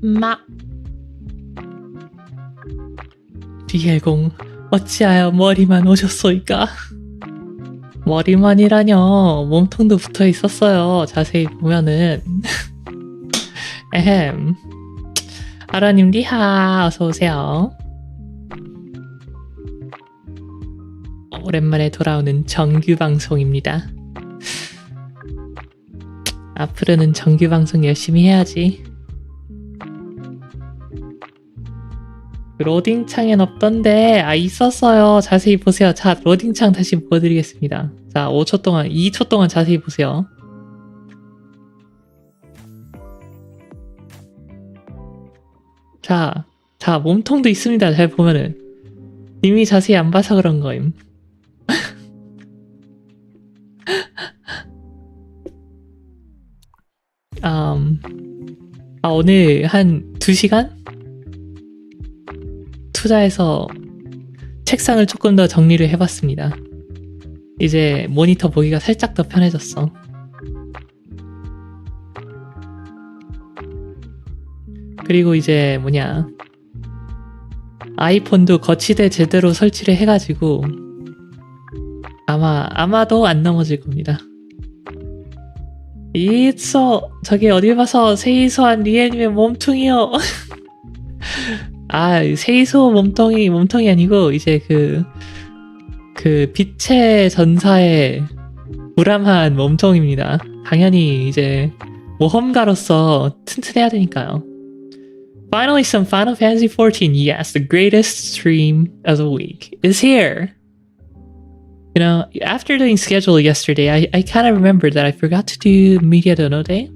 마 리엘공 어찌하여 머리만 오셨소이까? 머리만이라뇨. 몸통도 붙어 있었어요. 자세히 보면은. 에헴. 아라님 리하 어서오세요. 오랜만에 돌아오는 정규방송입니다. 앞으로는 정규방송 열심히 해야지. 로딩창엔 없던데 있었어요. 자세히 보세요. 자, 로딩창 다시 보여드리겠습니다. 자, 5초 동안 2초 동안 자세히 보세요. 자, 몸통도 있습니다. 잘 보면은 이미 자세히 안 봐서 그런 거임. 오늘 한 2시간? 투자해서 책상을 조금 더 정리를 해봤습니다. 이제 모니터 보기가 살짝 더 편해졌어. 그리고 이제 아이폰도 거치대 제대로 설치를 해가지고 아마도 안 넘어질 겁니다. 저기 어딜 봐서 세이소한 리엘님의 몸통이요. 세이소 몸통이 아니고 이제 그 빛의 전사의 무람한 몸통입니다. 당연히 이제 모험가로서 튼튼해야 되니까요. Finally, some Final Fantasy XIV. Yes, the greatest stream of the week is here. You know, after doing schedule yesterday, I kind of remembered that I forgot to do Media Dono Day.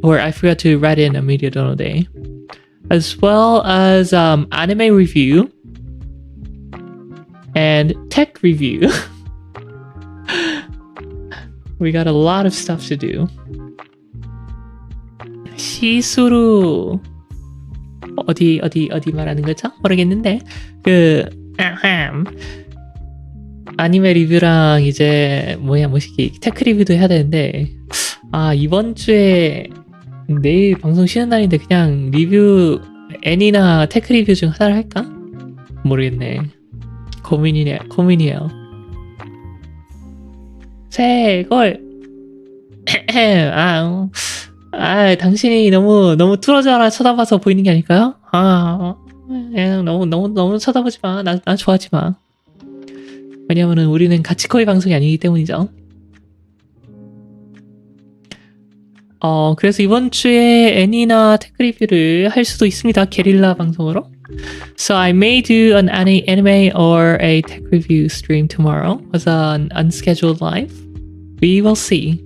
Or I forgot to write in a Media Dono Day. As well as anime review and tech review. We got a lot of stuff to do. 시수루 어디 말하는 거죠? 모르겠는데 아니메 리뷰랑 이제 테크 리뷰도 해야 되는데 이번 주에 내일 방송 쉬는 날인데 그냥 리뷰 애니나 테크 리뷰 중 하나를 할까? 모르겠네. 고민이에요. 새골 당신이 너무 뚫어져라 쳐다봐서 보이는 게 아닐까요? 너무 쳐다보지 마. 나 좋아하지 마. 왜냐면은 우리는 가치코이 방송이 아니기 때문이죠. 그래서 이번 주에 애니나 테크 리뷰를 할 수도 있습니다. 게릴라 방송으로. So I may do an anime or a tech review stream tomorrow as an unscheduled live. We will see.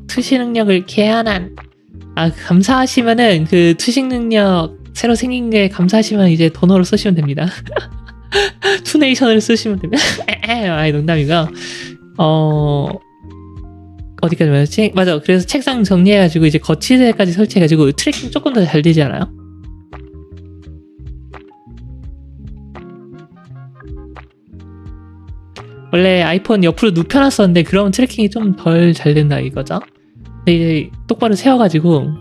투시 능력을 개안한. 감사하시면은 그 투식 능력 새로 생긴 게 감사하시면 이제 돈으로 쓰시면 됩니다. 투네이션을 쓰시면 됩니다. 농담이고. 어디까지 말했지? 맞아. 그래서 책상 정리해가지고 이제 거치대까지 설치해가지고 트래킹 조금 더 잘 되지 않아요? 원래 아이폰 옆으로 눕혀놨었는데 그러면 트래킹이 좀 덜 잘 된다 이거죠? 근데 이제 똑바로 세워가지고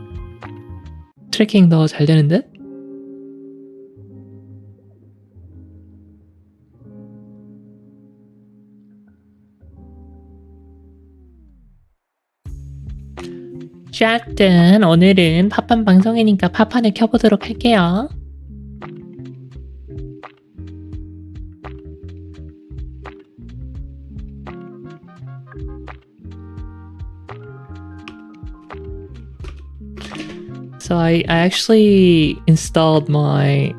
트래킹 더 잘 되는 듯? 어쨌든 오늘은 팝판 방송이니까 팝판을 켜보도록 할게요. So I actually installed my,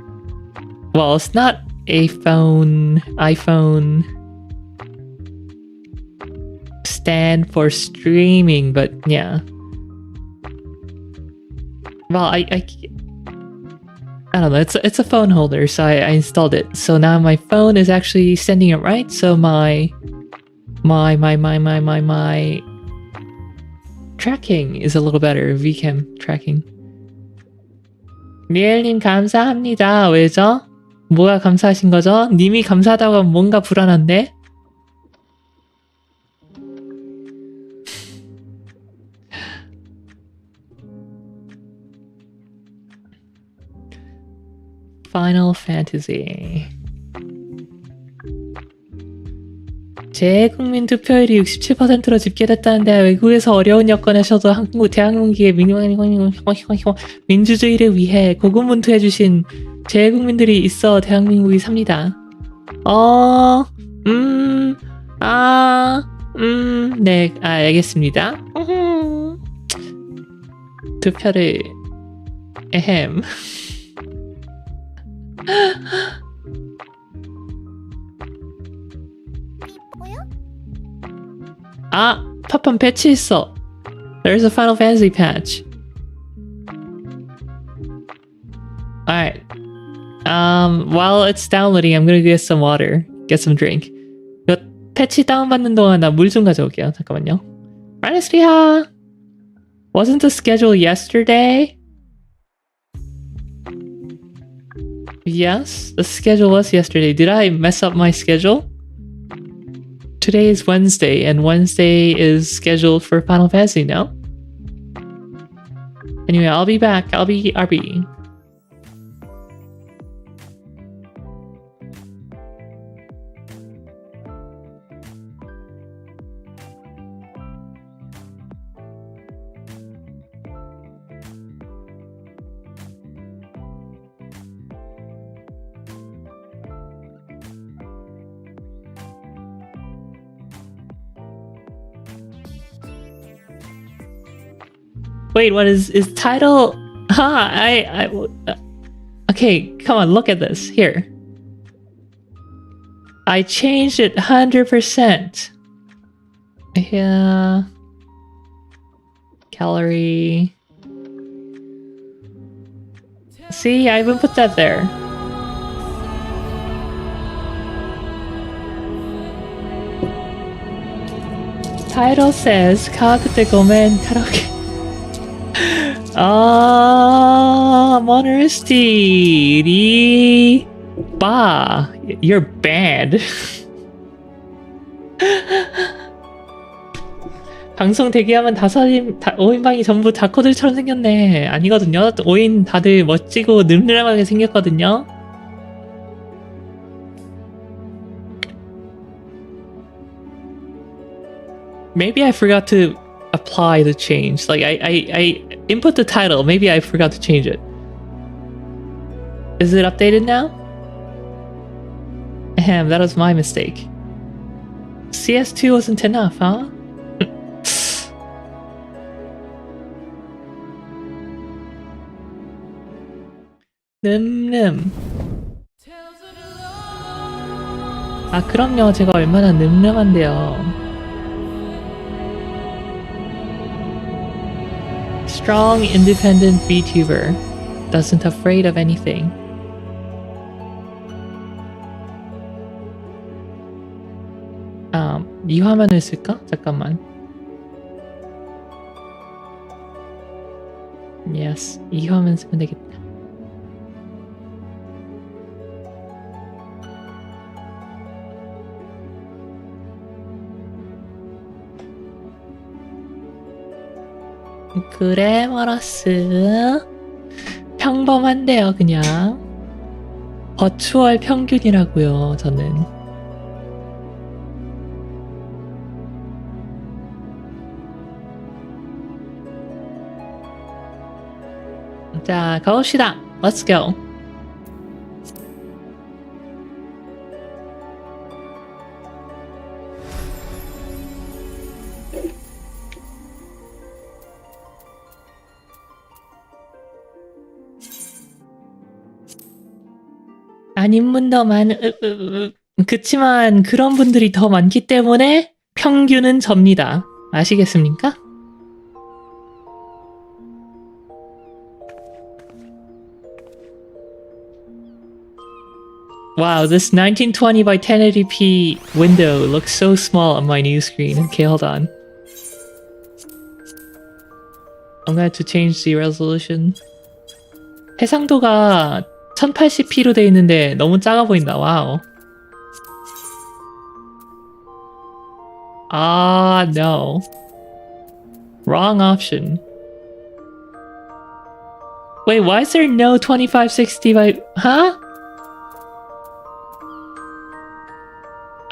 well, it's not a iPhone stand for streaming, but yeah. Well, I don't know. It's a phone holder, so I installed it. So now my phone is actually standing upright. So my tracking is a little better. Vcam tracking. 리엘님 감사합니다. 왜죠? 뭐가 감사하신 거죠? 님이 감사하다고 하면 뭔가 불안한데? Final Fantasy. 재국민 투표율이 67%로 집계됐다는데 외국에서 어려운 여건에서도 대한민국의 민주주의를 위해 고군분투해주신 재국민들이 있어 대한민국이 삽니다. 네, 알겠습니다. 투표를 팝판 패치했어. There's a Final Fantasy patch. Alright. While it's downloading, I'm gonna get some water. Get some drink. 이거 패치 다운받는 동안 나 물 좀 가져올게요. 잠깐만요. 아레스피아! Wasn't the schedule yesterday? Yes, the schedule was yesterday. Did I mess up my schedule? Today is Wednesday, and Wednesday is scheduled for Final Fantasy, no? Anyway, I'll be back. I'll be RB. Wait, what is title? Okay, come on, look at this. Here. I changed it 100%. Yeah. Gallery. See, I even put that there. Title says, 가그때 고멘 카라오케. Monastery Ba, you're bad. 방송 대기하면 5인방이 전부 다코들처럼 생겼네. 아니거든요. 5인 다들 멋지고 늠름하게 생겼거든요. Maybe I forgot to apply the change. Like I input the title. Maybe I forgot to change it. Is it updated now? Ahem, that was my mistake. CS2 wasn't enough, huh? 늠름. 그럼요. 제가 얼마나 늠름한데요. Strong, independent VTuber. Doesn't afraid of anything. 이 화면을 쓸까? 잠깐만. Yes, 이 화면 쓰면 되겠다. 그래머러스 평범한데요. 그냥 버추얼 평균이라고요. 저는 자, 가봅시다. Let's go. 아닌 분도 그치만 그런 분들이 더 많기 때문에 평균은 접니다. 아시겠습니까? Wow, this 1920 by 1080p window looks so small on my new screen. Okay, hold on. I'm going to change the resolution. 해상도가 1080p로 돼 있는데 너무 작아 보인다. 와우. No. Wrong option. Wait, why is there no 2560 by... Huh?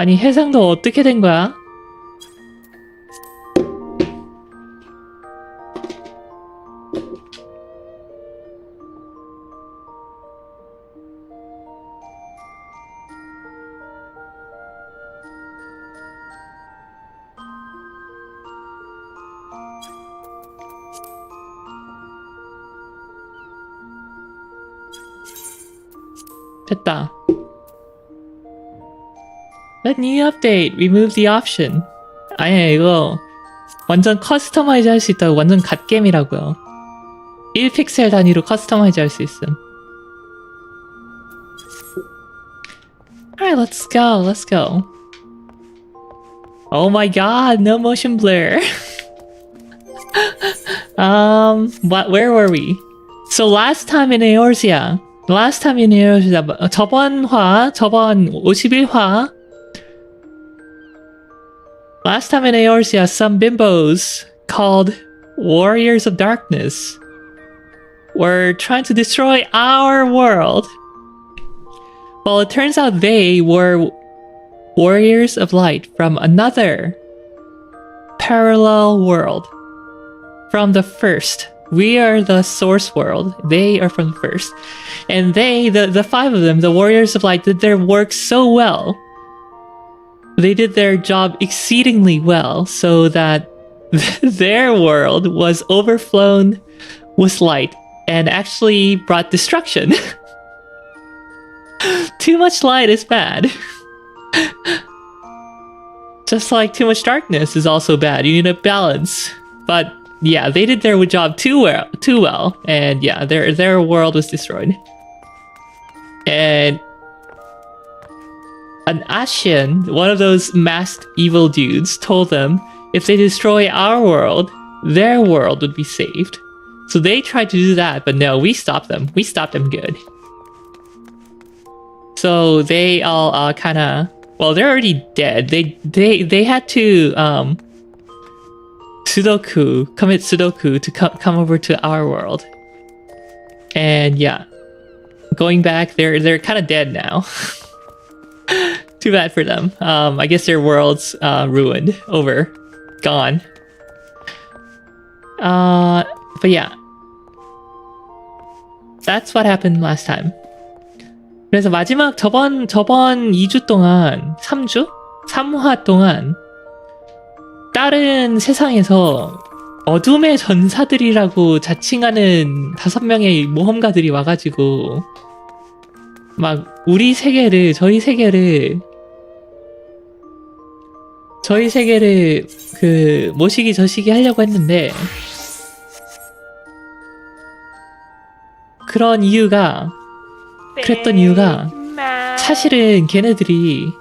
아니 해상도 어떻게 된 거야? 됐다. Let new update. Remove the option. 아니야 이거 완전 커스터마이즈 할 수 있다고. 완전 갓겜이라고요. 1픽셀 단위로 커스터마이즈 할 수 있음. Alright, let's go. Let's go. Oh my god, no motion blur. Where were we? So last time in Eorzea. 저번 51화. Last time in Eorzea, some bimbos called Warriors of Darkness were trying to destroy our world. Well, it turns out they were Warriors of Light from another parallel world. From the first. We are the source world. They are from the first. And they, the five of them, the Warriors of Light, did their work so well. They did their job exceedingly well, so that their world was overflown with light and actually brought destruction. Too much light is bad. Just like too much darkness is also bad. You need a balance. But yeah, they did their job too well, and yeah, their world was destroyed. And an Ashian, one of those masked evil dudes, told them if they destroy our world, their world would be saved. So they tried to do that, but no, we stopped them. We stopped them good. So they all kinda, well, they're already dead. They had to commit Sudoku to come over to our world. And yeah, going back, they're kind of dead now. Too bad for them. I guess their world's ruined, gone. But yeah, that's what happened last time. 그래서 마지막 저번 2주 동안 3화 동안 다른 세상에서 어둠의 전사들이라고 자칭하는 5명의 모험가들이 와가지고 막 저희 세계를 그 모시기 저시기 하려고 했는데, 그랬던 이유가 사실은 걔네들이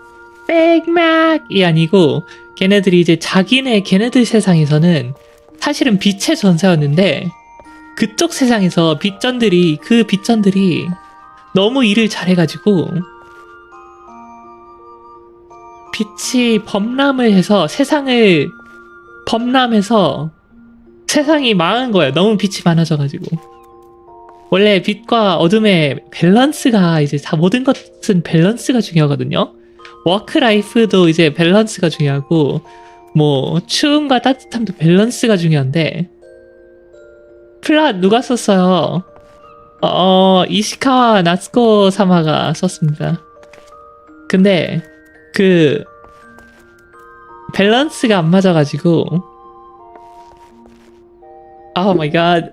백막이 아니고 걔네들이 이제 걔네들 세상에서는 사실은 빛의 전사였는데, 그쪽 세상에서 빛전들이 너무 일을 잘해가지고 빛이 범람해서 세상이 망한 거예요. 너무 빛이 많아져가지고. 원래 빛과 어둠의 밸런스가 이제 다 모든 것은 밸런스가 중요하거든요. 워크라이프도 이제 밸런스가 중요하고, 뭐 추움과 따뜻함도 밸런스가 중요한데, 플랫 누가 썼어요? 이시카와 나츠코 사마가 썼습니다. 근데 그 밸런스가 안 맞아가지고, oh my god.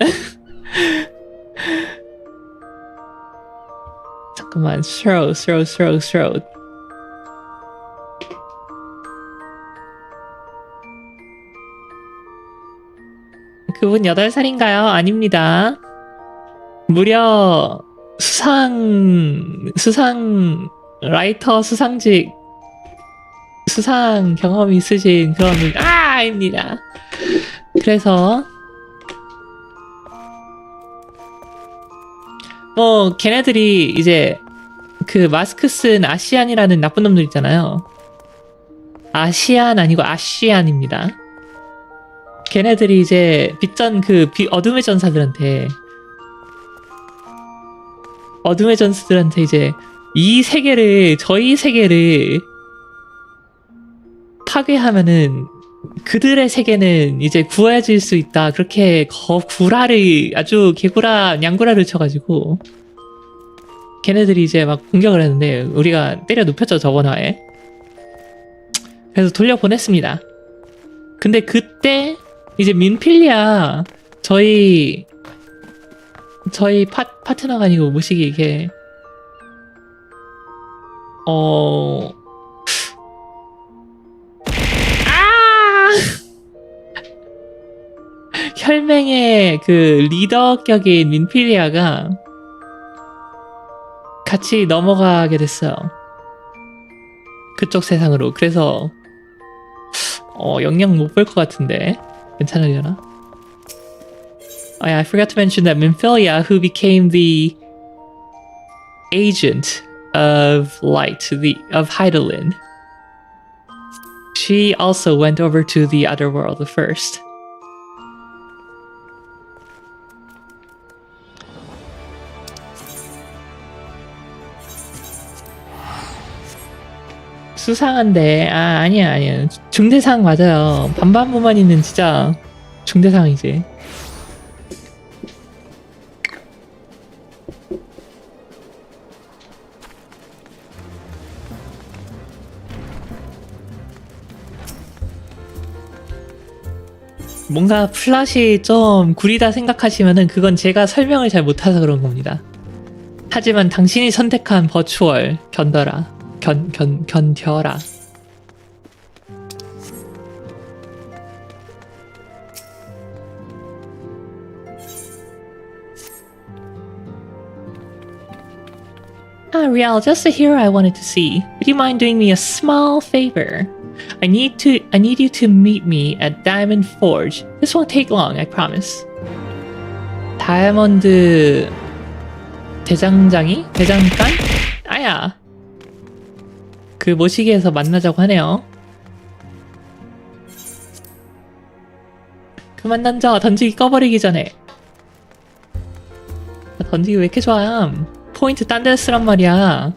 잠깐만, throat. 그분 8살인가요? 아닙니다. 무려 라이터 수상 경험이 있으신 그런 분, 아닙니다. 그래서 뭐 걔네들이 이제 그 마스크 쓴 아시안이라는 나쁜 놈들 있잖아요. 아시안 아니고 아시안입니다. 걔네들이 이제 어둠의 전사들한테 이제 저희 세계를 파괴하면은 그들의 세계는 이제 구해질 수 있다. 그렇게 구라를 아주 개구라 냥구라를 쳐가지고 걔네들이 이제 막 공격을 했는데 우리가 때려 눕혔죠 저번 화에. 그래서 돌려보냈습니다. 근데 그때 이제 민필리아 저희 파트너가 아니고 뭐시기 이게 혈맹의 그 리더격인 민필리아가 같이 넘어가게 됐어요. 그쪽 세상으로. 그래서 영영 못 볼 것 같은데 괜찮으려나? Oh yeah, I forgot to mention that Minfilia, who became the agent of light, of Heidelin, she also went over to the other world first. 수상한데 아니야 중대상 맞아요. 반반무만이는 진짜 중대상이지. 뭔가 플롯이 좀 구리다 생각하시면은 그건 제가 설명을 잘 못해서 그런 겁니다. 하지만 당신이 선택한 버추얼 견뎌라. 견뎌라. Riel, just a hero I wanted to see. Would you mind doing me a small favor? I need you to meet me at Diamond Forge. This won't take long, I promise. 다이아몬드 대장간? 아야. 그 모시기에서 만나자고 하네요. 그만 던져. 던지기 꺼버리기 전에. 던지기 왜 이렇게 좋아? 포인트 딴 데 쓰란 말이야.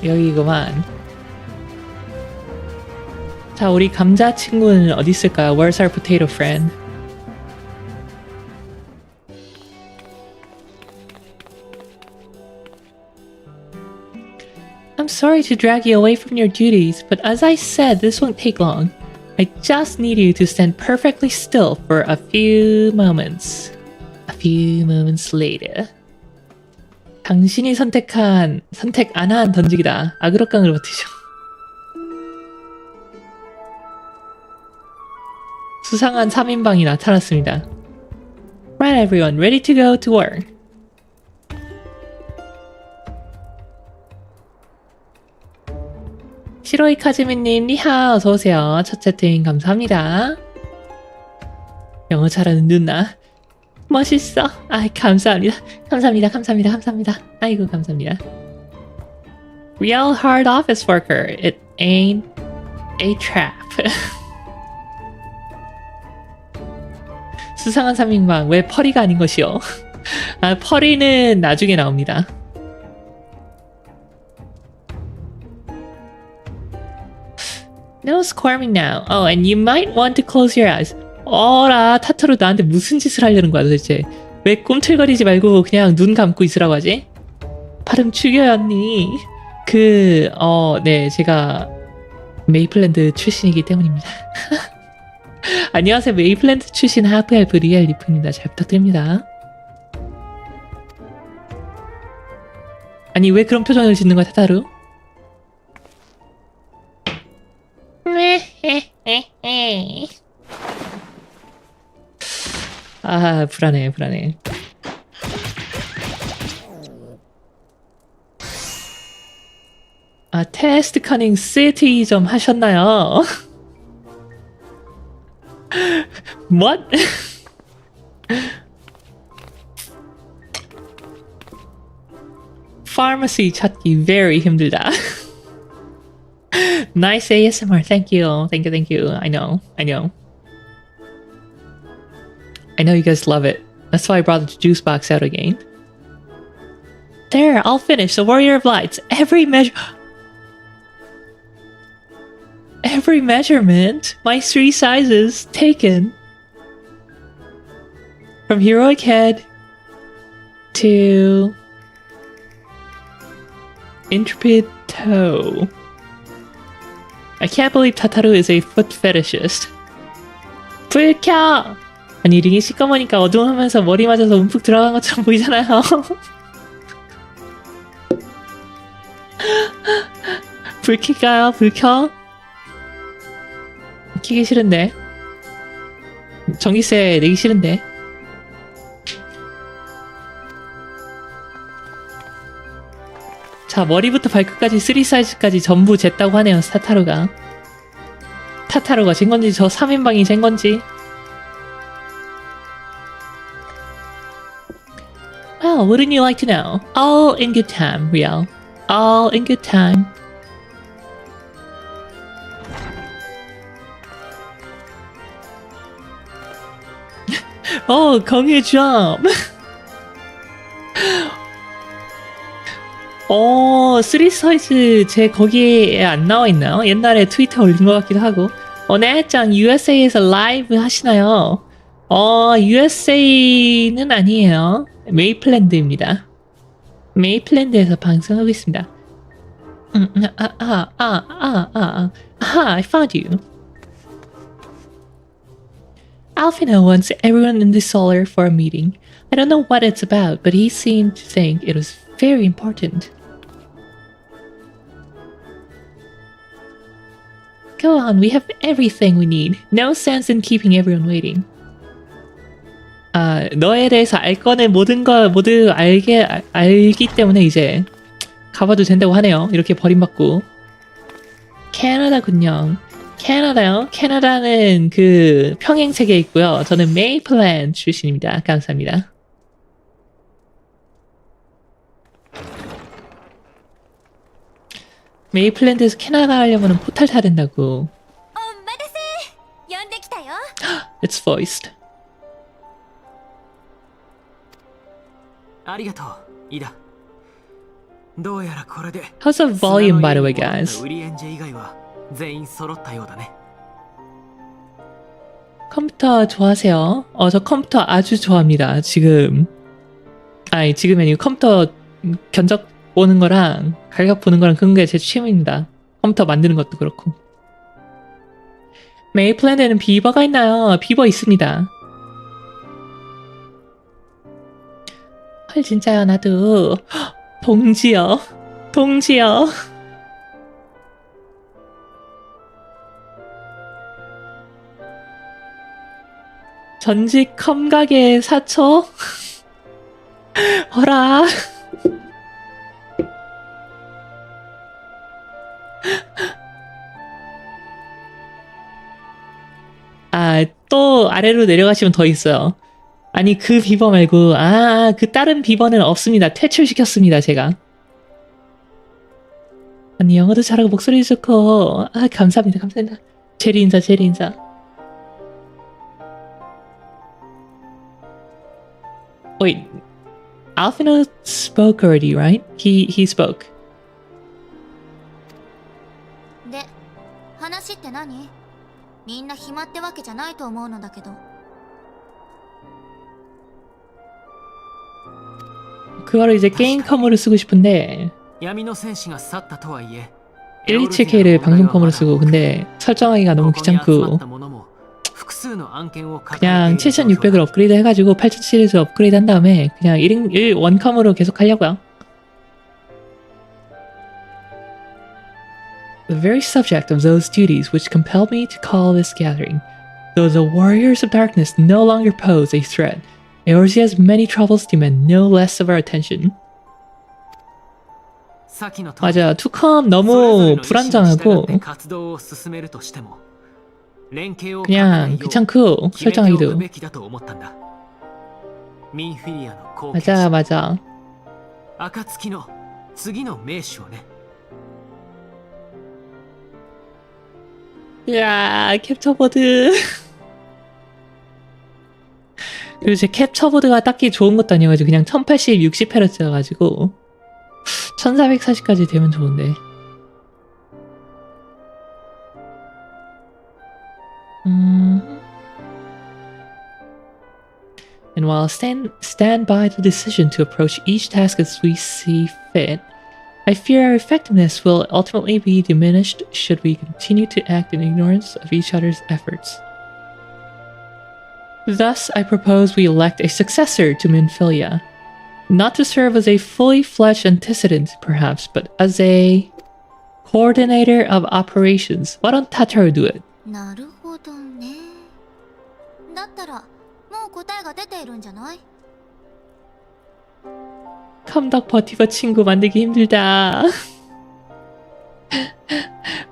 여기구만. 자, 우리 감자 친구는 어디 있을까요? Where's our potato friend? I'm sorry to drag you away from your duties, but as I said, this won't take long. I just need you to stand perfectly still for a few moments. A few moments later. 당신이 선택 안 한 던지기다. 아그로깡으로 버티죠. 수상한 3인방이 나타났습니다. Right everyone, ready to go to work. 시로이 카즈미님, 리하 어서오세요. 첫 채팅 감사합니다. 영어 잘하는 누나. 멋있어. 아, 감사합니다. 감사합니다. 아이고, 감사합니다. Real hard office worker. It ain't a trap. 수상한 3인방. 왜 펄이가 아닌 것이요? 아, 펄이는 나중에 나옵니다. No squirming now. Oh, and you might want to close your eyes. 어라, 타투로 나한테 무슨 짓을 하려는 거야 도대체. 왜 꿈틀거리지 말고 그냥 눈 감고 있으라고 하지? 발음 죽여요 언니. 네, 제가 메이플랜드 출신이기 때문입니다. 안녕하세요, 메이플랜드 출신 하프헬프 리얼 리프입니다. 잘 부탁드립니다. 아니, 왜 그런 표정을 짓는 거야, 타타루? 아, 불안해. 아, 테스트 커닝 시티 좀 하셨나요? What? Pharmacy 찾기 very 힘들다. Nice ASMR. Thank you. I know. I know you guys love it. That's why I brought the juice box out again. There, I'll finish the Warrior of Lights. Every measurement, my 3 sizes taken. From heroic head to intrepid toe. I can't believe Tataru is a foot fetishist. 불 켜! 아니 링이 시꺼머니까 어두워하면서 머리 맞아서 움푹 들어간 것처럼 보이잖아요. 불 켤까요? 불 켜? 켜기 싫은데. 전기세 내기 싫은데. 자, 머리부터 발끝까지 3 사이즈까지 전부 쟀다고 하네요. 타타루가 잰 건지 저 3인방이 잰 건지. Well, wouldn't you like to know? All in good time, Riel. All in good time. 공유 점. 3 사이즈 제 거기에 안 나와 있나요? 옛날에 트위터 올린 것 같기도 하고. 네짱 USA에서 라이브 하시나요? USA는 아니에요. 메이플랜드입니다. 메이플랜드에서 방송하고 있습니다. I found you. Alfino wants everyone in the solar for a meeting. I don't know what it's about, but he seemed to think it was very important. Go on, we have everything we need. No sense in keeping everyone waiting. 너에 대해서 알 거는 모든 걸 모두 알기 때문에 이제 가봐도 된다고 하네요. 이렇게 버림받고. 캐나다군요. 캐나다요? 캐나다는 그 평행세계에 있고요. 저는 메이플랜드 출신입니다. 감사합니다. 메이플랜드에서 캐나다 가려면 포탈 타야 된다고. It's voiced. How's the volume, by the way, guys? 컴퓨터 좋아하세요? 저 컴퓨터 아주 좋아합니다. 지금이 아니고 컴퓨터 견적 보는 거랑 가격 보는 거랑 그런 게 제 취미입니다. 컴퓨터 만드는 것도 그렇고. 메이플랜드에는 비버가 있나요? 비버 있습니다. 헐 진짜요? 나도 동지요. 전직 컴가게 사초? 어라. 또 아래로 내려가시면 더 있어요. 아니 그 비버 말고 그 다른 비버는 없습니다. 퇴출시켰습니다 제가. 언니 영어도 잘하고 목소리 좋고 감사합니다. 제리 인사. Wait, Alfino spoke already, right? He spoke. で、話って何？みんな暇ってわけじゃないと思うのだけど。 그거를 이제 게임 컴으로 쓰고 싶은데 127K를 방송 컴으로 쓰고 근데 설정하기가 너무 귀찮고 그냥 7600을 업그레이드 해가지고 8000 시리즈 업그레이드 한 다음에 그냥 1컴으로 계속 하려고요. The very subject of those duties which compelled me to call this gathering, though the warriors of darkness no longer pose a threat, Eorzea's many troubles demand no less of our attention. 맞아, 투컴 너무 불안정하고 그냥 귀찮고 설정하기도. 맞아. 이야, 캡처보드. 그리고 제 캡처보드가 딱히 좋은 것도 아니어가지고 그냥 1080, 60Hz여가지고 1440까지 되면 좋은데. And while stand by the decision to approach each task as we see fit, I fear our effectiveness will ultimately be diminished should we continue to act in ignorance of each other's efforts. Thus, I propose we elect a successor to Minfilia, not to serve as a fully fledged antecedent, perhaps, but as a coordinator of operations. Why don't Tataru do it? なるほどね。だったらもう答えが出ているんじゃない？ 컴덕 버티버 친구 만들기 힘들다.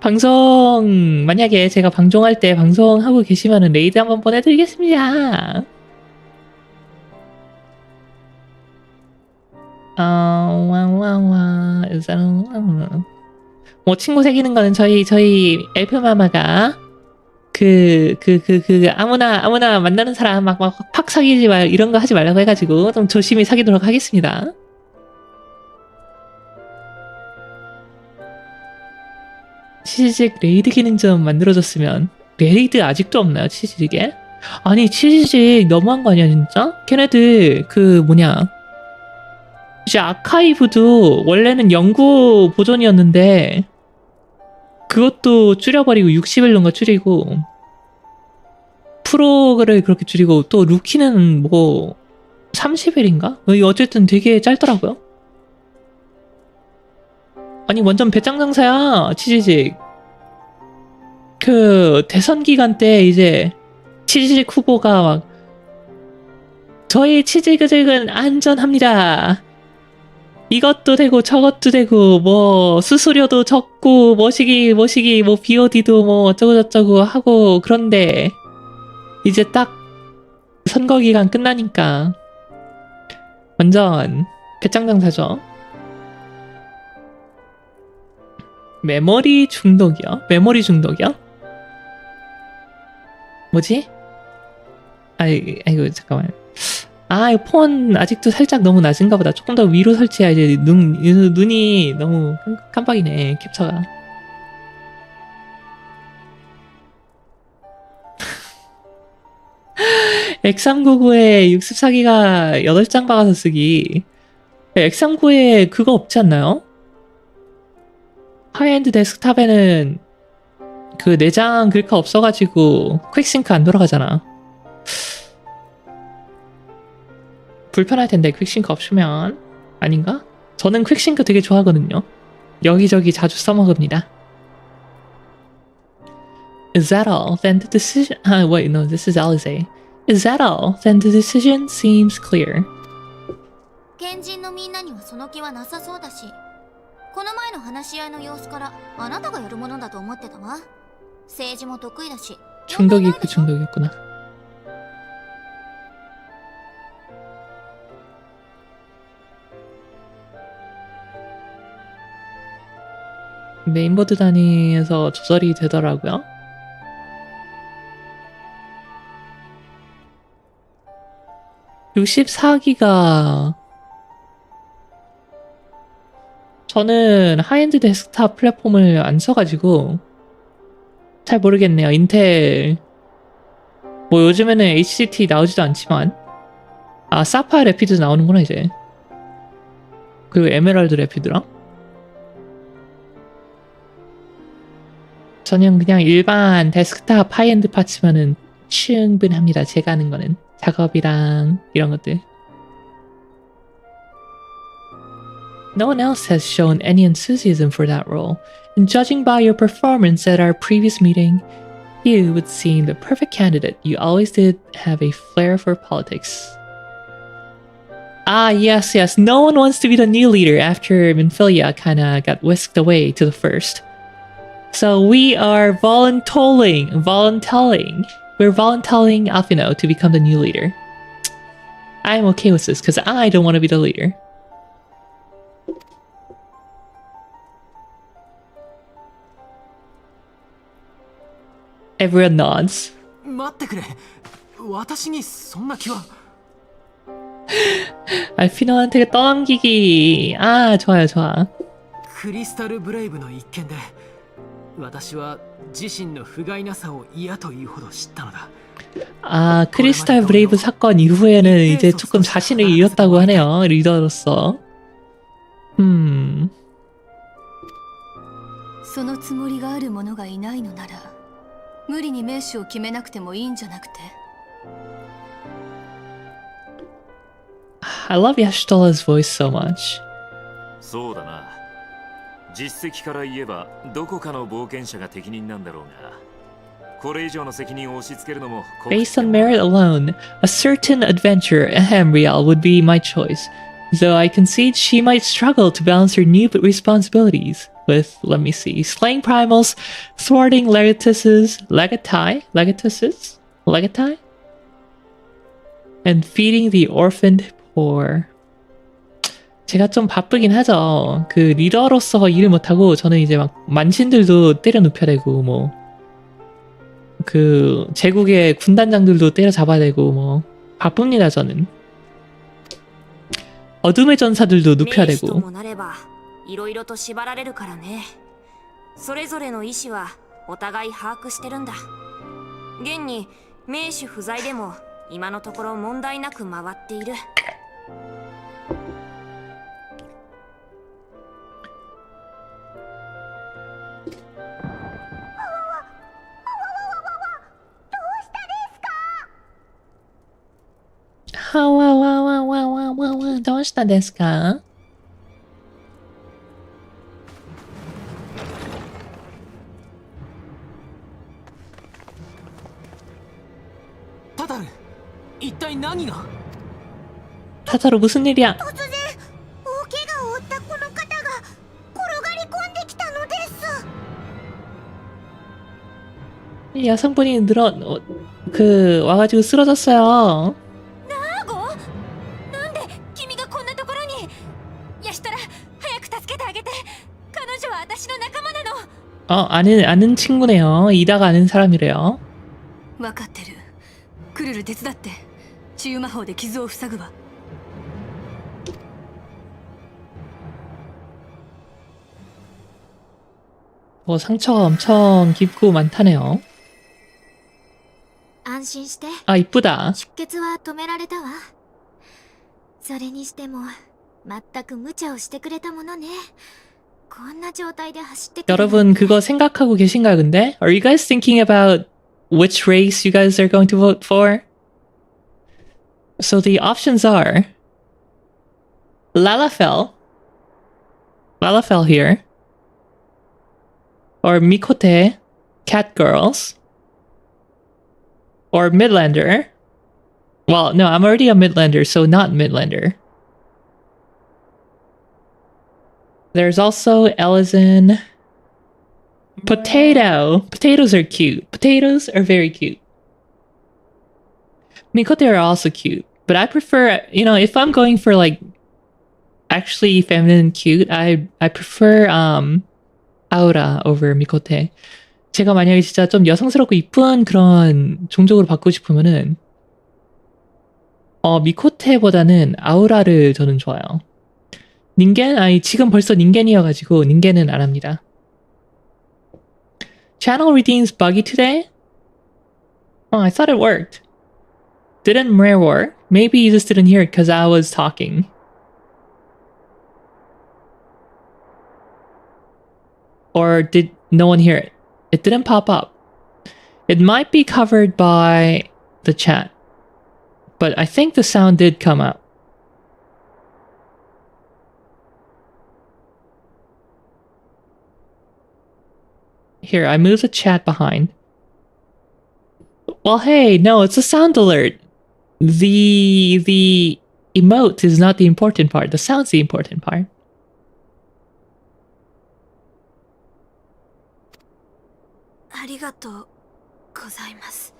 방송 만약에 제가 방송할 때 방송하고 계시면은 레이드 한번 보내드리겠습니다. 와와와 뭐 친구 새기는 거는 저희 엘프마마가 아무나 만나는 사람 막 팍 사귀지 말 이런 거 하지 말라고 해가지고 좀 조심히 사귀도록 하겠습니다. 치즈직 레이드 기능 좀 만들어줬으면. 레이드 아직도 없나요, 치즈직에? 아니, 치즈직 너무한 거 아니야, 진짜? 걔네들 이제 아카이브도 원래는 영구 보존이었는데 그것도 줄여버리고 60일론가 줄이고 프로를 그렇게 줄이고 또 루키는 뭐 30일인가? 어쨌든 되게 짧더라고요. 아니 완전 배짱장사야 치즈직. 그 대선 기간 때 이제 치즈직 후보가 막 저희 치즈직은 안전합니다. 이것도 되고 저것도 되고 뭐 수수료도 적고 뭐시기 뭐 BOD도 뭐 어쩌고저쩌고 하고. 그런데 이제 딱 선거 기간 끝나니까 완전 배짱장사죠. 메모리 중독이요? 뭐지? 아이고 잠깐만. 이 폰 아직도 살짝 너무 낮은가 보다. 조금 더 위로 설치해야지. 눈이 너무 깜빡이네, 캡처가. X399에 64기가 8장 박아서 쓰기. X399에 그거 없지 않나요? 하이엔드 데스크탑에는 그 내장 글카 없어가지고 퀵싱크 안 돌아가잖아. 불편할 텐데 퀵싱크 없으면. 아닌가? 저는 퀵싱크 되게 좋아하거든요. 여기저기 자주 써먹습니다. Is that all? Then the decision... wait, no, this is Eorzea. Is that all? Then the decision seems clear. 賢人のみんなにはその気はなさそうだし、この前の話し合いの様子からあなたがやるものだと思ってたわ。政治も得意だし。 중독이 그 중독이었구나. 메인보드 단위에서 조절이 되더라고요. (64기가) 저는 하이엔드 데스크탑 플랫폼을 안 써가지고 잘 모르겠네요. 인텔 뭐 요즘에는 HCT 나오지도 않지만 사파 래피드 나오는구나 이제. 그리고 에메랄드 래피드랑 저는 그냥 일반 데스크탑 하이엔드 파츠면은 충분합니다. 제가 하는 거는 작업이랑 이런 것들. No one else has shown any enthusiasm for that role, and judging by your performance at our previous meeting, you would seem the perfect candidate. You always did have a flair for politics. Yes. No one wants to be the new leader after Minfilia kinda got whisked away to the first. So we are volunteering. We're volunteering Alfino to become the new leader. I'm okay with this because I don't want to be the leader. Everyone nods. 待ってくれ。私にそんな気は。 알피노한테 떠넘기기. 아, 좋아요, 좋아. クリスタルブレイブの一件で私は自身の不甲斐なさを嫌というほど知ったのだ。 아, 크리스탈 브레이브 사건 이후에는 이제 조금 자신을 잃었다고 하네요, 리더로서. そのつもりがある者がいないのなら無理に名手を決めなくてもいいんじゃなくて。 I love Yashtola's voice so much. そうだな。実績から言えばどこかの冒険者が適任なんだろうが、これ以上の責任を押し付けるのも Based on merit alone, a certain adventurer, Riel, would be my choice, though I concede she might struggle to balance her new responsibilities with, let me see, slaying primals, thwarting legatai, and feeding the orphaned poor. 제가 좀 바쁘긴 하죠. 그 리더로서 일을 못하고 저는 이제 막 만신들도 때려 눕혀야 되고 뭐 그 제국의 군단장들도 때려 잡아야 되고 뭐 바쁩니다 저는. 어둠의 전사들도 눕혀야 되고. いろいろと縛られるからね。それぞれの意思はお互い把握してるんだ。現に名手不在でも今のところ問題なく回っている。 どうしたですか? タタル、一体何が? 타타로 무슨 일이야? 突然大怪我を負ったこの方が転がり込んできたのです。 여성분이 와가지고 쓰러졌어요. なんで君がこんなところに。ヤシトラ、早く助けてあげて。彼女は私の仲間なの。 아는 친구네요. 이다가 아는 사람이래요. 分かってる。クルル手伝って。治癒魔法で傷を塞ぐわ。 상처가 엄청 깊고 많다네요. 安心して。 아, 이쁘다. 出血は止められたわ。それにしても全く無茶をしてくれたものね。こんな状態で走ってくる。 여러분 그거 생각하고 계신가요 근데? Are you guys thinking about which race you guys are going to vote for? So the options are Lalafell here, or Mikote, Cat Girls, or Midlander. Well, no, I'm already a Midlander, so not Midlander. There's also Ellison. Potato. Potatoes are cute. Potatoes are very cute. Mikote are also cute. But I prefer, if I'm going for like actually feminine cute, I prefer Aura over Mikote. 제가 만약에 진짜 좀 여성스럽고 이쁜 그런 종족으로 바꾸고 싶으면은 미코테보다는 아우라를 저는 좋아요. 지금 벌써 닌겐이어가지고 닌겐은 안 합니다. Channel redeems buggy today? Oh, I thought it worked. Didn't Mare work? Maybe you just didn't hear it because I was talking. Or did no one hear it? It didn't pop up. It might be covered by the chat. But I think the sound did come out. Here, I moved the chat behind. Well, hey, no, it's a sound alert. The emote is not the important part. The sound's the important part. ありがとうございます。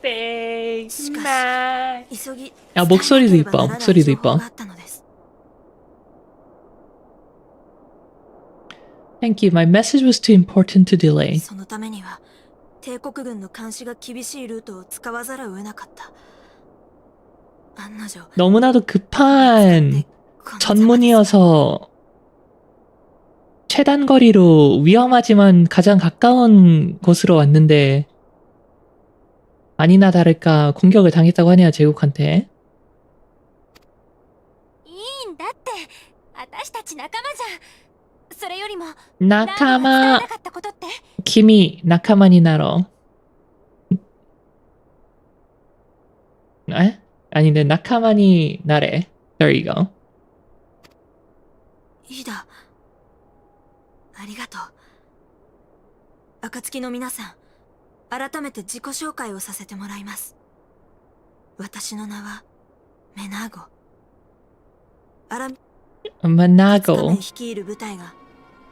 Thanks, しかし、急ぎ 야, 목소리도 이뻐. 목소리도 이뻐. Thank you. My message was too important to delay. そのためには帝国軍の監視が厳しいルートを使わざるを得なかった。案の定 너무나도 급한 전문이어서 최단 거리로 위험하지만 가장 가까운 곳으로 왔는데 아니나 다를까 공격을 당했다고 하네요, 제국한테. いいんだって私たち仲間じゃんそれよりも 나카마 なかったことって 키미 나카마니 나로. 에? 아니네, 나카마니 나래. There you go. いいだありがとう暁の皆さん改めて自己紹介をさせてもらいます私の名はメナーゴアラミ Manago. 率いる部隊が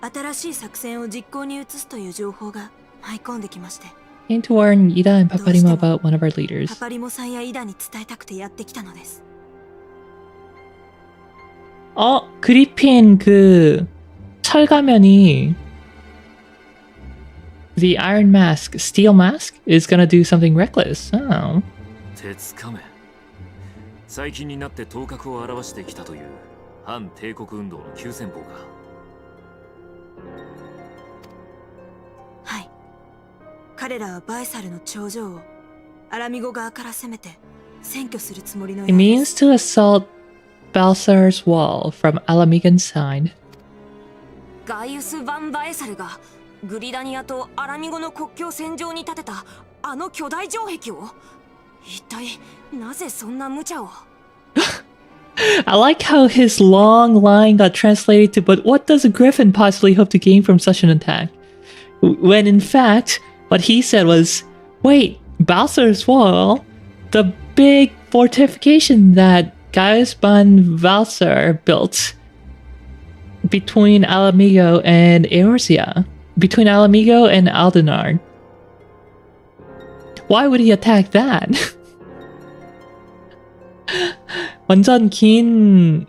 新しい作戦を実行に移すという情報が舞い込んできまして Came to warn Ida and Paparimo about one of our leaders. パパリモさんやイダに伝えたくてやってきたのです 그리핀 그 철가면이 The Iron Mask, Steel Mask is gonna do something reckless. Oh. 鉄仮面。最近になって頭角を現してきたという反帝国運動の急先鋒か。はい彼らはバイサルの頂上をアラミゴ側から攻めて占拠するつもりの It means to assault Balsar's wall from Alamigan's side. ガイウス・ヴァン・バエサルがグリダニアとアラミゴの国境線上に建てたあの巨大城壁を一体なぜそんな無茶を I like how his long line got translated to, but what does a griffin possibly hope to gain from such an attack? When in fact, what he said was, wait, Balsar's wall? The big fortification that Gaius von Balsar built between Alamigo and Eorzea, between Alamigo and Aldenard. Why would he attack that? 완전 긴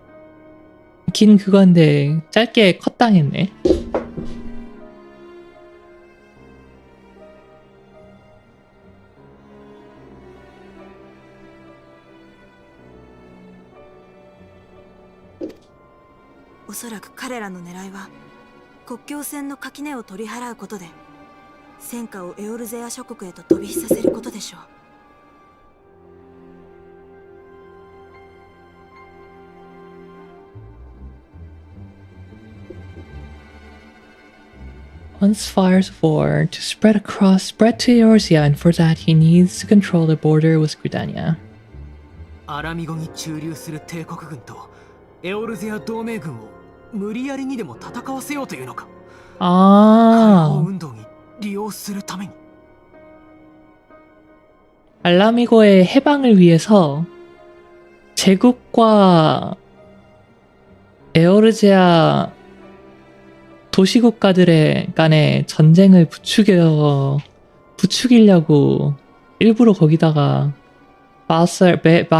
그건데 짧게 컷당했네. 오おそらく彼らの狙いは国境線の垣根を取り払うことで戦火をエオルゼア諸国へと飛び火させることでしょう。Wants fires of war to spread to Eorzea, and for that he needs to control the border with Gridania. アラミゴに駐留する帝国軍とエオルゼア同盟軍を無理やりにでも戦わせようというのか。解放 아, 運動に利用するために。 알라미고의 해방을 위해서 제국과 에오르제아 도시국가들의 간의 전쟁을 부추기려고 일부러 거기다가 벨사르벽?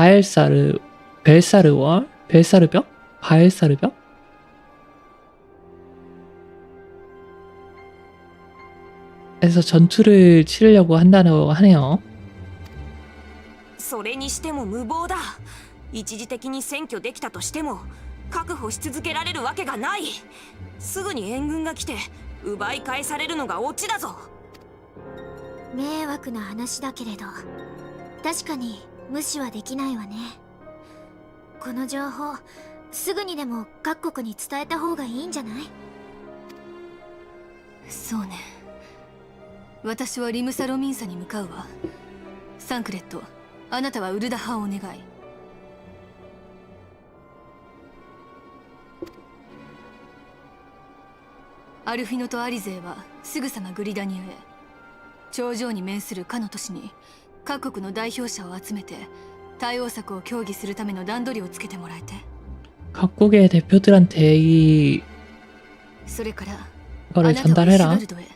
바엘사르벽? 에서 전투를 치르려고 한다고 하네요. それにしても無謀だ。一時的に占拠できたとしても確保し続けられるわけがない。すぐに援軍が来て奪い返されるのがオチだぞ。迷惑な話だけれど確かに無視はできないわね。この情報すぐにでも各国に伝えた方がいいんじゃない？そうね。私はリムサロミンサに向かうわ。サンクレット、あなたはウルダ派をお願い。アルフィノとアリゼーはすぐさまグリダニアへ。頂上に面するかの都市に各国の代表者を集めて対応策を協議するための段取りをつけてもらえて。 각국의 대표들한테 それから 이거를 あなたはイシュガ 전달해라. ルドへ。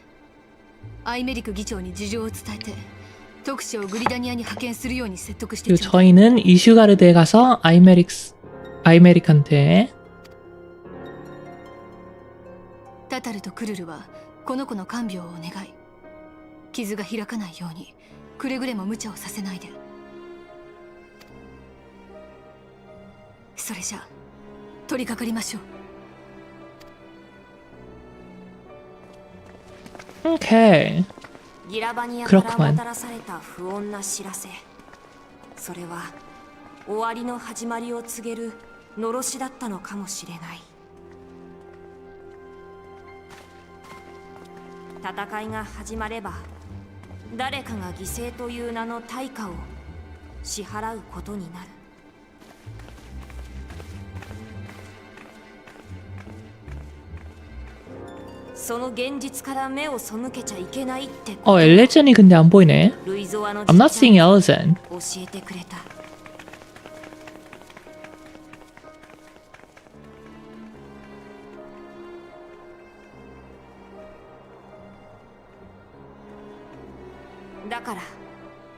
アイメリク議長に事情を伝えて特使をグリダニアに派遣するように説得して 그리고 ちょうだい。 저희는 이슈가르드에 가서 아이메릭한테 タタルとクルルはこの子の看病をお願い。傷が開かないようにくれぐれも無茶をさせないで。それじゃ取り掛かりましょう。 Okay. ギラバニアからもたらされた不穏な知らせ。それは終わりの始まりを告げるのろしだったのかもしれない。戦いが始まれば誰かが犠牲という名の対価を支払うことになる。その現実から目を背けちゃいけないってこと。엘레전이 근데 안 보이네. ルイゾアの I'm not seeing Elezen. 教えてくれた。だから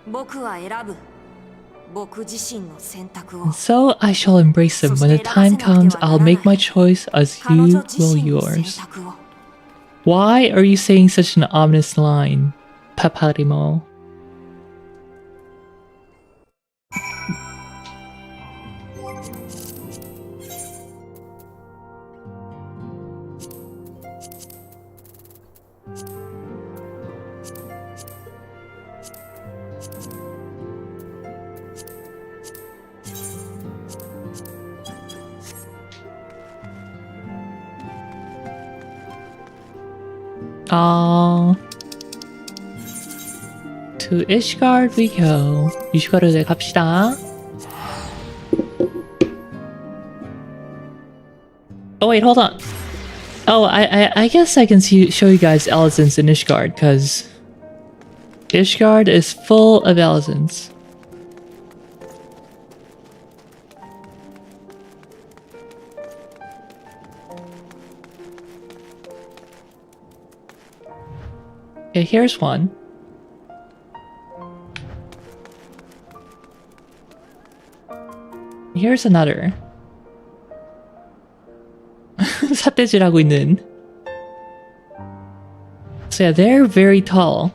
僕は選ぶ。僕自身の選択を。 So I shall embrace them. When the time comes, I'll make my choice as 彼 you 女自 will 身の選 yours. 択を。 Why are you saying such an ominous line, Paparimo? To Ishgard we go. 이슈가르에 갑시다. Oh wait, hold on. Oh, I guess I can show you guys Elezen's in Ishgard, because Ishgard is full of Elezens. Okay, here's one. Here's another. 삿대질하고 있는. So yeah, they're very tall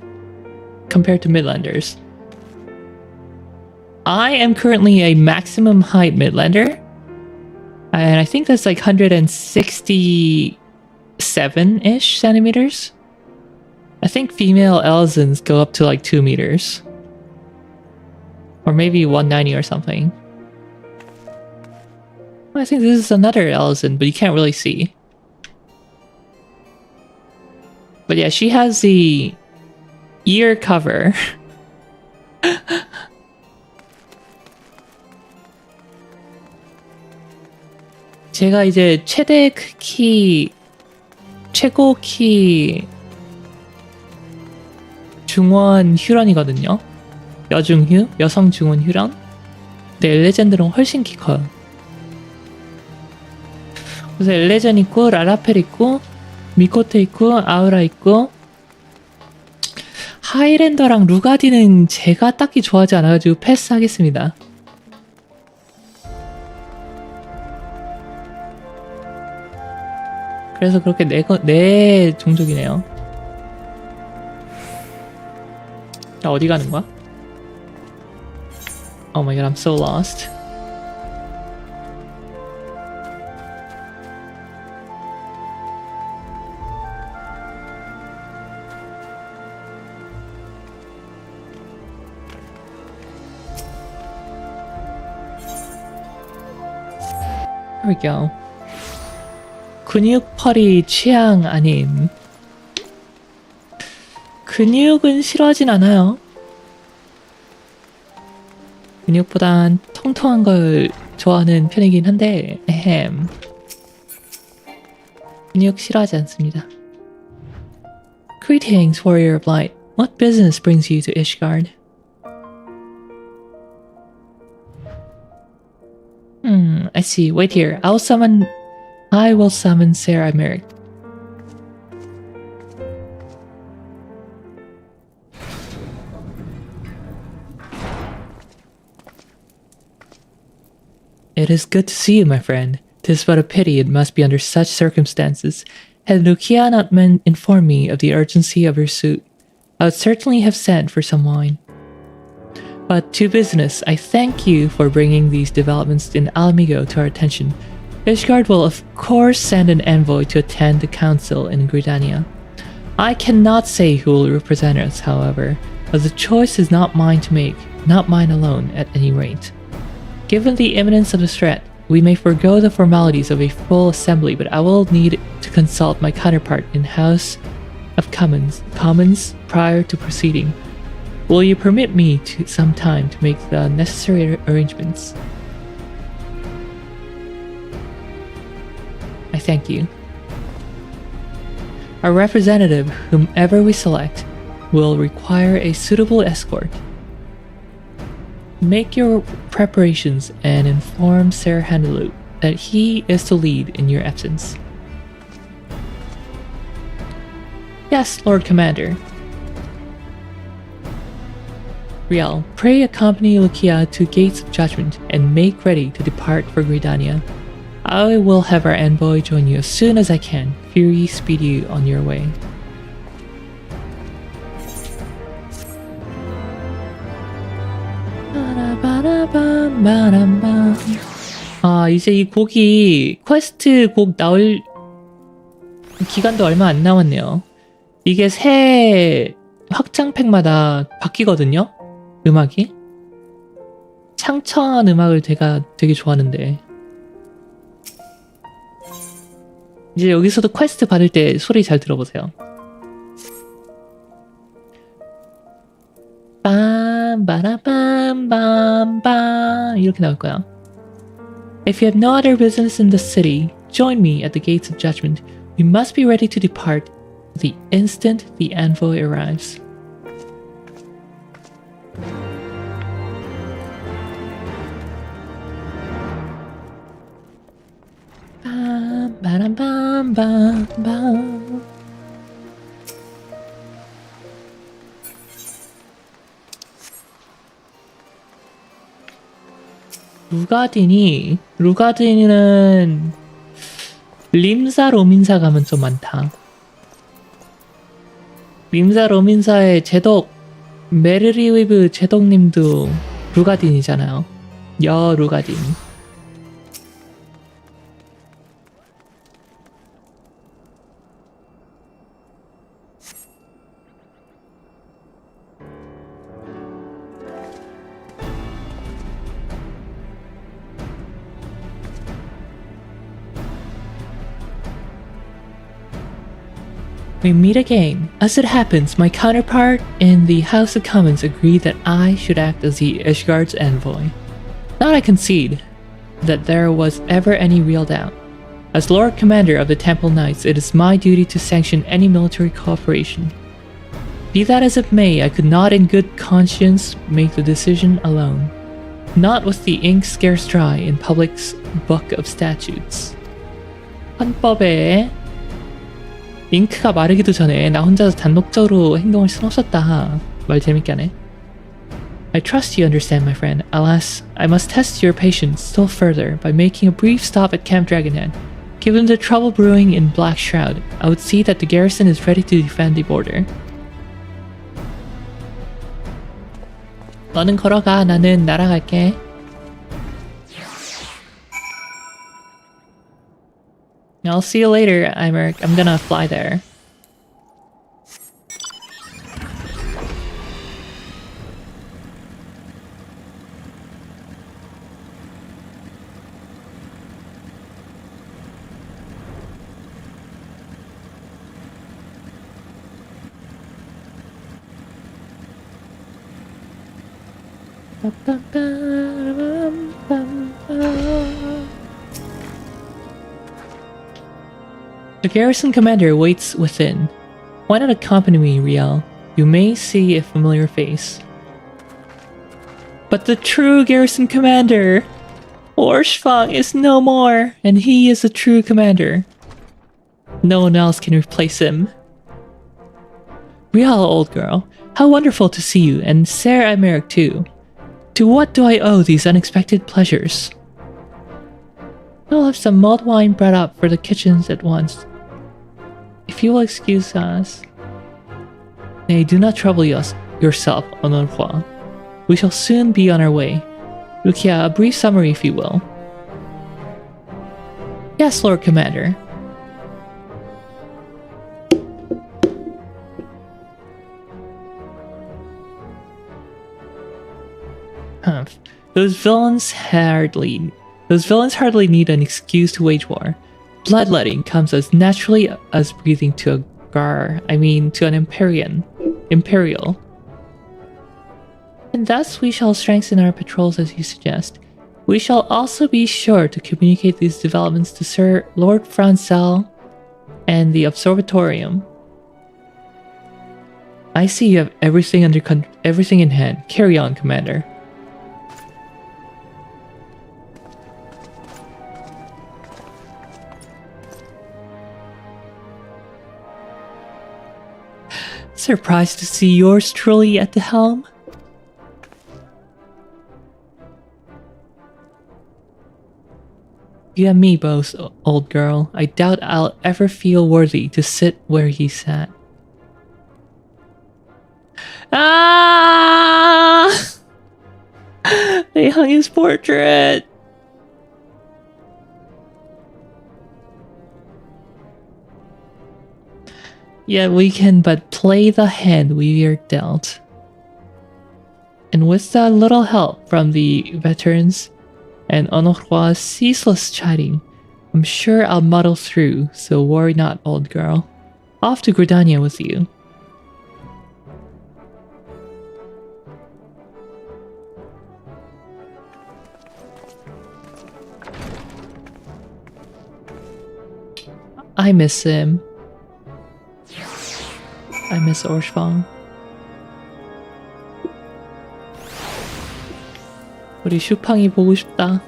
compared to Midlanders. I am currently a maximum height Midlander, and I think that's like 167-ish centimeters. I think female Elezens go up to like 2 meters. Or maybe 190 or something. I think this is another Elezen, but you can't really see. But yeah, she has the ear cover. 제가 이제 최대 키, 최고 키 중원 휴런이거든요. 여중휴, 여성 중원 휴런. 근데 엘레전들은 훨씬 키 커요. 그래서 엘레전 있고, 라라펠 있고, 미코테 있고, 아우라 있고. 하이랜더랑 루가디는 제가 딱히 좋아하지 않아가지고 패스하겠습니다. 그래서 그렇게 네 종족이네요. 자, 어디 가는 거야? Oh my god, I'm so lost. There we go. 근육펄이 취향 아님. 근육은 싫어하진 않아요. 근육보단 통통한 걸 좋아하는 편이긴 한데, 에헴. 근육 싫어하지 않습니다. Greetings, Warrior of Light. What business brings you to Ishgard? I see. Wait here. I will summon Sarah Merrick. It is good to see you, my friend. 'Tis but a pity it must be under such circumstances. Had Lucia not informed me of the urgency of your suit, I would certainly have sent for some wine. But to business, I thank you for bringing these developments in Alamigo to our attention. Ishgard will of course send an envoy to attend the council in Gridania. I cannot say who will represent us, however, as the choice is not mine to make, not mine alone at any rate. Given the imminence of the threat, we may forego the formalities of a full assembly, but I will need to consult my counterpart in House of Commons prior to proceeding. Will you permit me some time to make the necessary arrangements? I thank you. Our representative, whomever we select, will require a suitable escort. Make your preparations and inform Sir Handelut that he is to lead in your absence. Yes, Lord Commander. Riel, pray accompany Lucia to Gates of Judgment and make ready to depart for Gridania. I will have our envoy join you as soon as I can. Fury speed you on your way. 아, 이제 이 곡이 퀘스트 곡 나올 기간도 얼마 안 남았네요. 이게 새 확장팩마다 바뀌거든요? 음악이? 창천 음악을 제가 되게 좋아하는데 이제 여기서도 퀘스트 받을 때 소리 잘 들어보세요. 빰바라빰빰빰 이렇게 나올 거야. If you have no other business in the city, join me at the gates of judgment. We must be ready to depart the instant the envoy arrives. 빰바람빰빰빰 루가딘은 림사 로민사 가면 좀 많다. 림사 로민사의 제독 메르리위브 제독님도 루가딘이잖아요. 여 루가딘. We meet again. As it happens, my counterpart in the House of Commons agreed that I should act as the Ishgard's envoy. Not I concede that there was ever any real doubt. As Lord Commander of the Temple Knights, it is my duty to sanction any military cooperation. Be that as it may, I could not in good conscience make the decision alone. Not with the ink scarce dry in public's book of statutes. 헌법에 잉크가 마르기도 전에 나 혼자서 단독적으로 행동할 순 없었다. 말 재밌게 하네. I trust you understand, my friend. Alas, I must test your patience still further by making a brief stop at Camp Dragonhead. Given the trouble brewing in Black Shroud, I would see that the garrison is ready to defend the border. 너는 걸어가, 나는 날아갈게. I'll see you later, Imeric. I'm gonna fly there. The garrison commander waits within. Why not accompany me, Riel? You may see a familiar face. But the true garrison commander! Orshfang is no more, and he is the true commander. No one else can replace him. Riel, old girl, how wonderful to see you, and Ser Imeric too. To what do I owe these unexpected pleasures? I'll have some mulled wine brought up for the kitchens at once. If you will excuse us. Nay, do not trouble yourself, Honor Roi. We shall soon be on our way. Rukia, a brief summary if you will. Yes, Lord Commander. Humph. Those villains hardly need an excuse to wage war. Bloodletting comes as naturally as breathing to an Imperial. And thus we shall strengthen our patrols as you suggest. We shall also be sure to communicate these developments to Sir Lord Francel and the Observatorium. I see you have everything in hand. Carry on, Commander. Surprised to see yours truly at the helm? You and me both, old girl. I doubt I'll ever feel worthy to sit where he sat. Ah! They hung his portrait! Yet we can but play the hand we are dealt. And with a little help from the veterans and Honorua's ceaseless chiding, I'm sure I'll muddle through, so worry not, old girl. Off to Gridania with you. I miss him. I miss Orshfang. 우리 슈팡이 보고 싶다.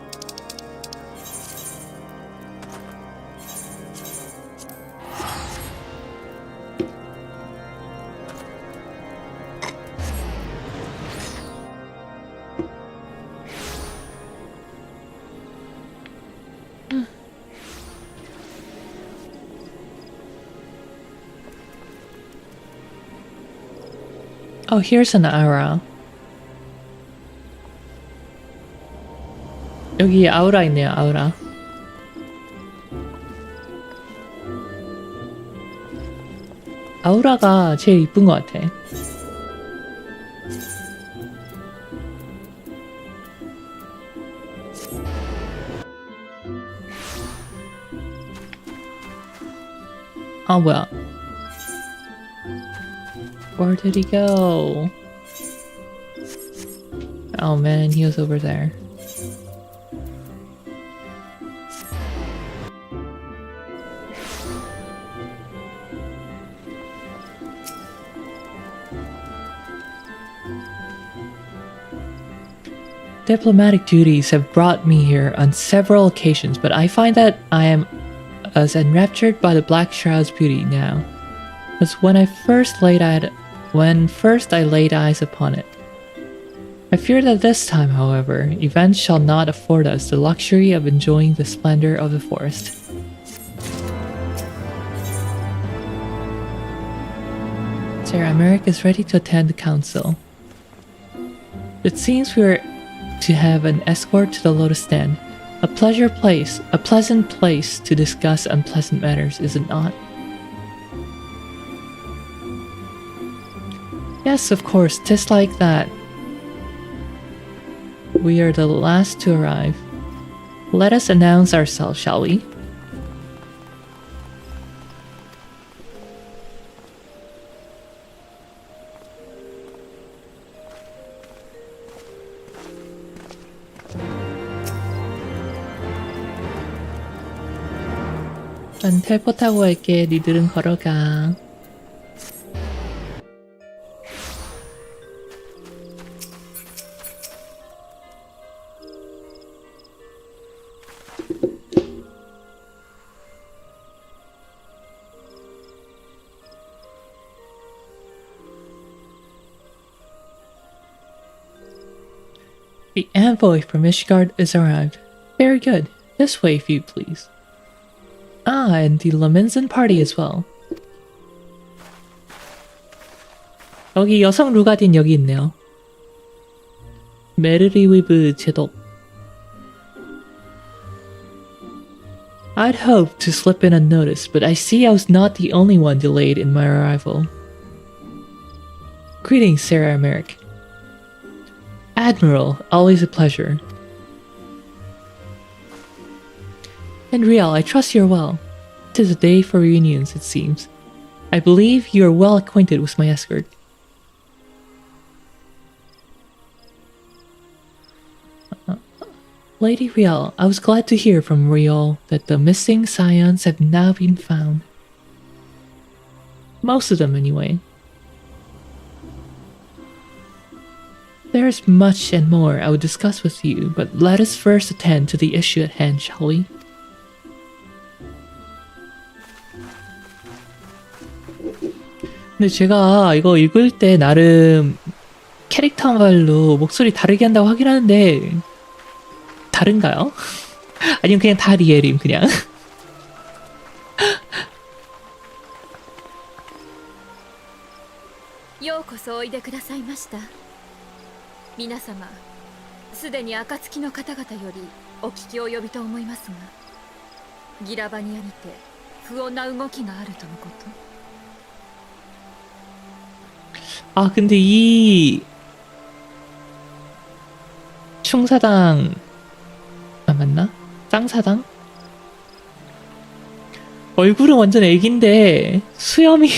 Oh, here's an aura. 여기 아우라 있네요, 아우라. 아우라가 제일 이쁜 것 같아. 아, 뭐야. Where did he go? Oh man, he was over there. Diplomatic duties have brought me here on several occasions, but I find that I am as enraptured by the Black Shroud's beauty now as when first I laid eyes upon it. I fear that this time, however, events shall not afford us the luxury of enjoying the splendor of the forest. Sir Americ is ready to attend the council. It seems we are to have an escort to the Lotus Stand. A pleasant place to discuss unpleasant matters, is it not? Yes, of course, 'tis like that. We are the last to arrive. Let us announce ourselves, shall we? 난 텔포 타고 갈게. 니들은 걸어가. The envoy from Ishgard is arrived. Very good. This way, if you please. Ah, and the Laminzan party as well. 여기 여성 루가딘 여기 있네요. 메르리위브 제독. I'd hoped to slip in unnoticed, but I see I was not the only one delayed in my arrival. Greetings, Sarah Merrick. Admiral, always a pleasure. And Riel, I trust you're well. 'Tis a day for reunions, it seems. I believe you are well acquainted with my escort. Lady Riel, I was glad to hear from Riel that the missing scions have now been found. Most of them, anyway. There's much and more I would discuss with you, but let us first attend to the issue at hand, shall we? 근데 제가 이거 읽을 때 나름 캐릭터별로 목소리 다르게 한다고 하긴 하는데 다른가요? 아니면 그냥 다 리엘임 그냥? ようこそおいでくださいました。皆様、すでに暁の方々よりお聞き及びと思いますが、ギラバニアにて不穏な動きがあるとのこと。 아 근데 이 충사당 아 맞나? 짱사당? 얼굴은 완전 애긴데 수염이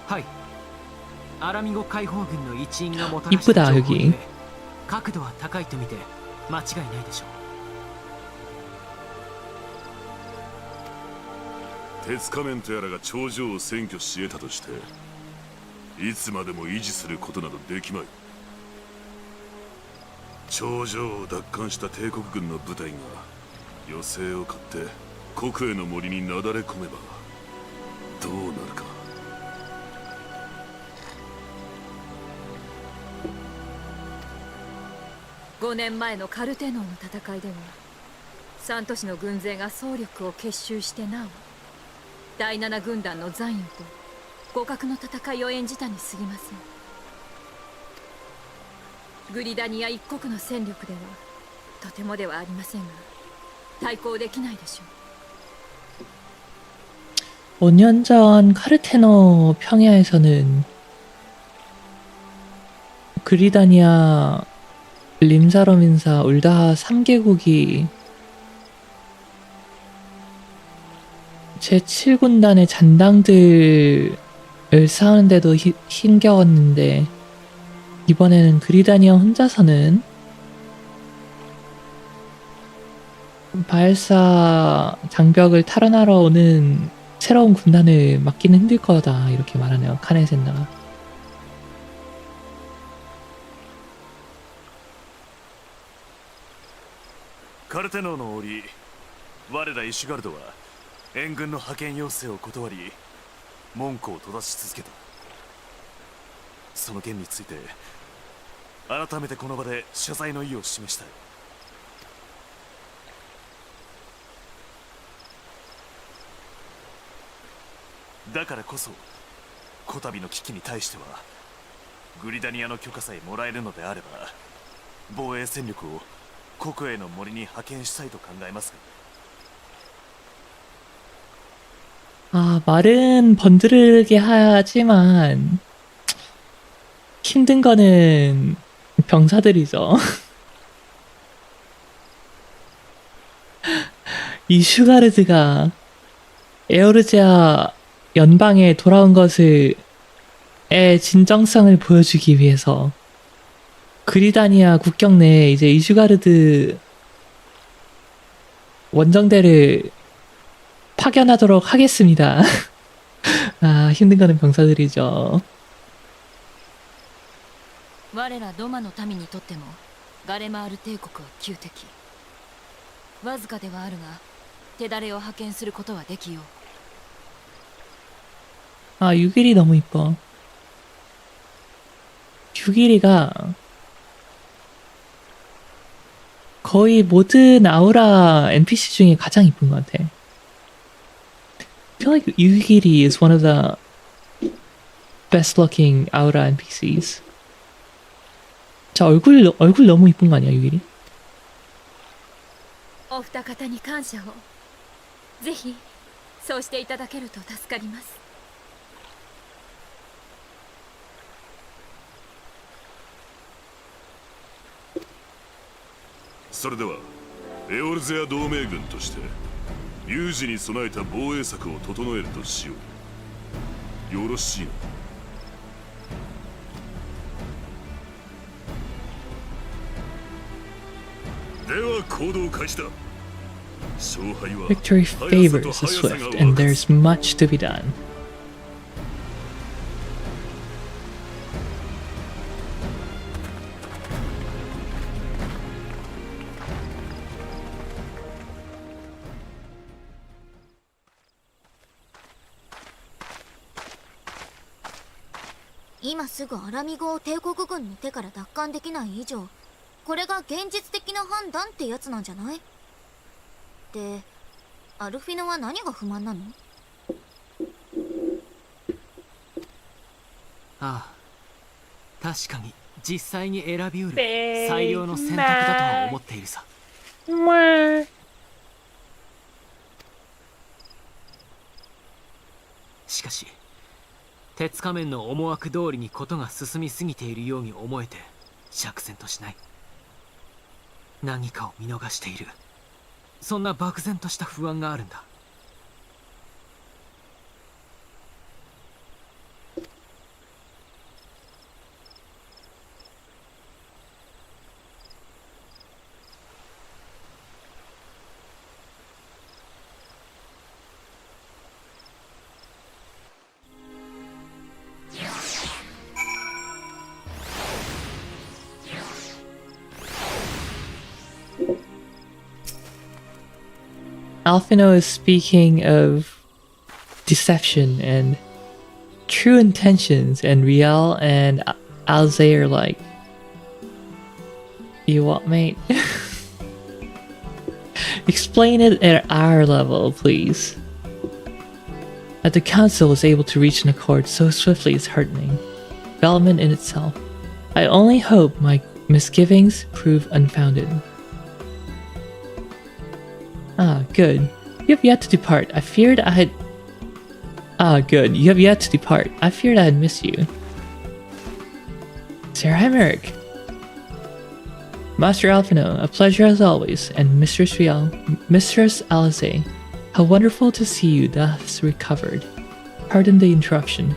はい。アラミゴ解放軍の一員がもたらし 이쁘다 た情報 여기 で角度は高いと見て間違いないでしょう。 鉄仮面とやらが頂上を占拠し得たとしていつまでも維持することなどできまい。頂上を奪還した帝国軍の部隊が余勢を買って国営の森になだれ込めばどうなるか。5年前のカルテノーの戦いでは3都市の軍勢が総力を結集してなお第7軍団の残余と互角の戦いを演じたに過ぎません。グリダニア一国の戦力ではとてもではありませんが対抗できないでしょう。 5년 전 카르테노 평야에서는 그리다니아, 림사롬인사, 울다하 3개국이 제7군단의 잔당들을 싸우는데도 힘겨웠는데 이번에는 그리다니아 혼자서는 바엘사 장벽을 탈환하러 오는 새로운 군단을 막기는 힘들 거다 이렇게 말하네요. 카네센나가. 카르테노の折我らイシュガルドは援軍の派遣要請を断り門戸を閉ざし続けた。その件について改めてこの場で謝罪の意を示したい。だからこそこたびの危機に対してはグリダニアの許可さえもらえるのであれば防衛戦力を国営の森に派遣したいと考えます。 아, 말은 번드르게 하지만 힘든 거는 병사들이죠. 이 슈가르드가 에오르제아 연방에 돌아온 것을 의 진정성을 보여주기 위해서 그리다니아 국경 내에 이제 이슈가르드 원정대를 파견하도록 하겠습니다. 아, 힘든 거는 병사들이죠. 我らドマの民にとってもガレマール帝国は旧敵。わずかではあるが手だれを派遣することはできよう。 아, 유길이 너무 이뻐. 유길이가 거의 모든 아우라 NPC 중에 가장 이쁜 것 같아. I feel like Yugiri is one of the best looking 아우라 NPCs. 자, 얼굴 너무 이쁜 거 아니야, 유길이? お二方に感謝を。ぜひそうしていただけると助かります。それではエオルゼア同盟軍として有事に備えた防衛策を整えるとしよう。よろしいな。では行動開始だ。勝敗は Victory favors the swift, and there's much to be done. Now, すぐアラミゴを帝国軍の手から奪還できない以上、これが現実的な判断ってやつなんじゃない？で、アルフィノは何が不満なの？ああ、確かに実際に選びうる最良の選択だとは思っているさ。しかし鉄仮面の思惑通りにことが進みすぎているように思えて釈然としない。何かを見逃している、そんな漠然とした不安があるんだ。Alphino is speaking of deception and true intentions, and Riel and Eorzea are like, you what, mate? Explain it at our level, please. That the council was able to reach an accord so swiftly is heartening. Development in itself. I only hope my misgivings prove unfounded. Ah, good. You have yet to depart. I feared I had... Ah, good. You have yet to depart. I feared I had missed you. Sir Hemerick. Master Alphino, a pleasure as always, and Mistress Riel, Mistress Eorzea. How wonderful to see you thus recovered. Pardon the interruption.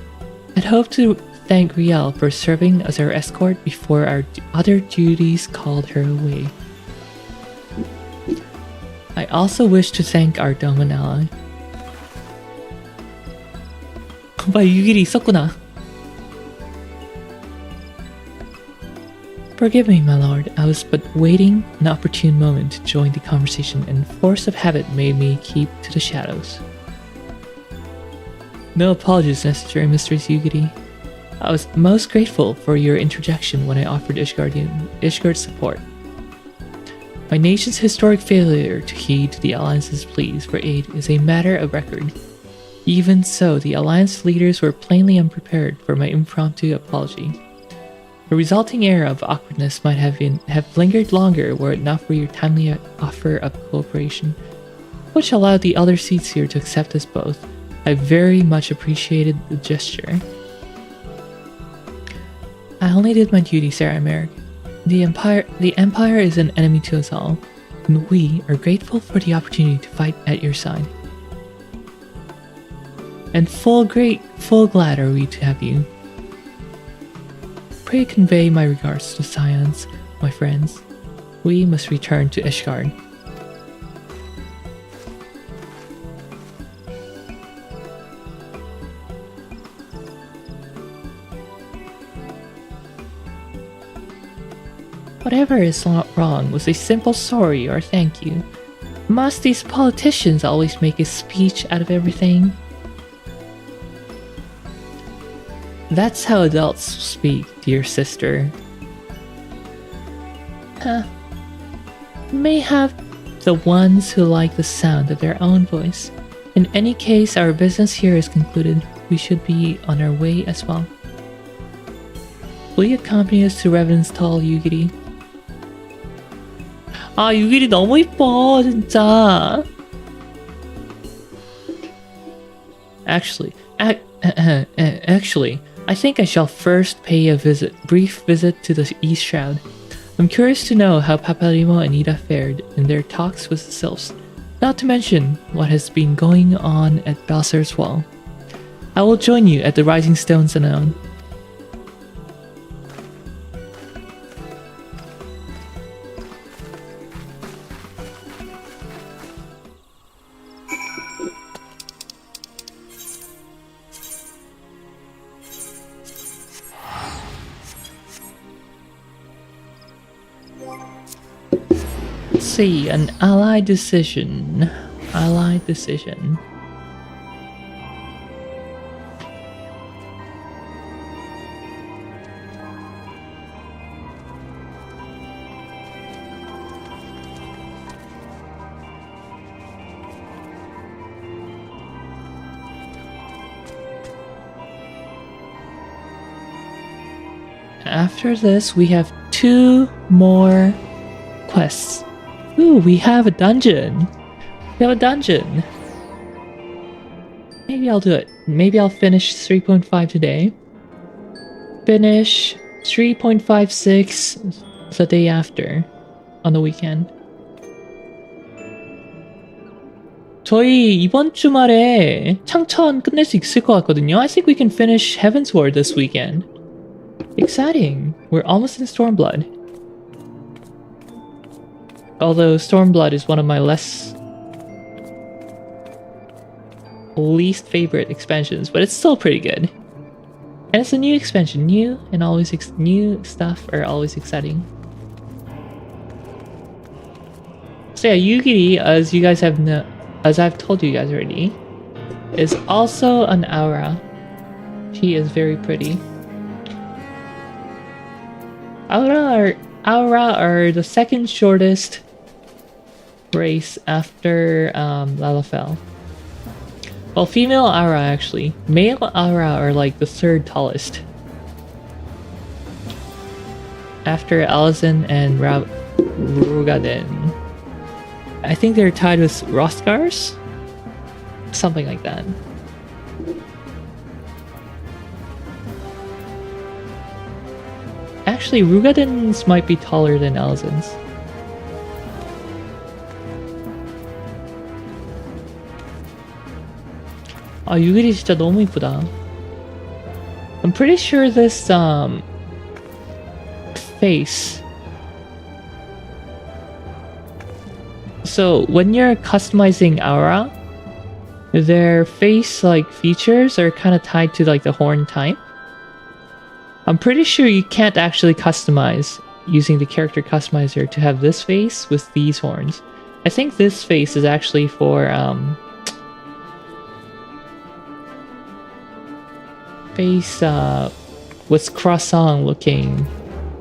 I'd hoped to thank Riel for serving as our escort before our other duties called her away. I also wish to thank our Doman ally. 오빠 이 길이 있었구나. Forgive me, my lord. I was but waiting an opportune moment to join the conversation, and force of habit made me keep to the shadows. No apologies necessary, Mistress Yugiri. I was most grateful for your interjection when I offered Ishgard's support. My nation's historic failure to heed the Alliance's pleas for aid is a matter of record. Even so, the Alliance leaders were plainly unprepared for my impromptu apology. The resulting air of awkwardness might have lingered longer were it not for your timely offer of cooperation, which allowed the other seats here to accept us both. I very much appreciated the gesture. I only did my duty, Sir Emerick. The Empire is an enemy to us all, and we are grateful for the opportunity to fight at your side. And full glad are we to have you. Pray convey my regards to the Scions, my friends. We must return to Ishgard. Whatever is not wrong was a simple sorry or thank you. Must these politicians always make a speech out of everything? That's how adults speak, dear sister. May have the ones who like the sound of their own voice. In any case, our business here is concluded. We should be on our way as well. Will you accompany us to Revenant's Hall, Yugiri? 아, 유길이 너무 이뻐, 진짜. Actually, I think I shall first pay a brief visit to the East Shroud. I'm curious to know how Papalymo and Ida fared in their talks with the Sylphs, not to mention what has been going on at Balsar's Wall. I will join you at the Rising Stones anon. Let's see, an allied decision. Allied decision. After this, we have 2 more quests. Ooh, we have a dungeon. We have a dungeon. Maybe I'll do it. Maybe I'll finish 3.5 today. Finish 3.56 the day after. On the weekend. 저희 이번 주말에 창천 끝낼 수 있을 것 같거든요. I think we can finish Heavensward this weekend. Exciting! We're almost in Stormblood. Although Stormblood is one of my least favorite expansions, but it's still pretty good. And it's a new expansion. New and always new stuff are always exciting. So yeah, Yugiri, as you guys have as I've told you guys already, is also an aura. She is very pretty. Aura are the second shortest race after Lalafell. Well, female aura actually. Male aura are like the 3rd tallest. After Alazin and Rugaden. I think they're tied with Rosgars? Something like that. Actually, Rugaden's might be taller than Alzin's. 아, 유길이 진짜 너무 이쁘다. I'm pretty sure this face. So when you're customizing aura, their face like features are kind of tied to like the horn type. I'm pretty sure you can't actually customize using the character customizer to have this face with these horns. I think this face is actually for face with croissant looking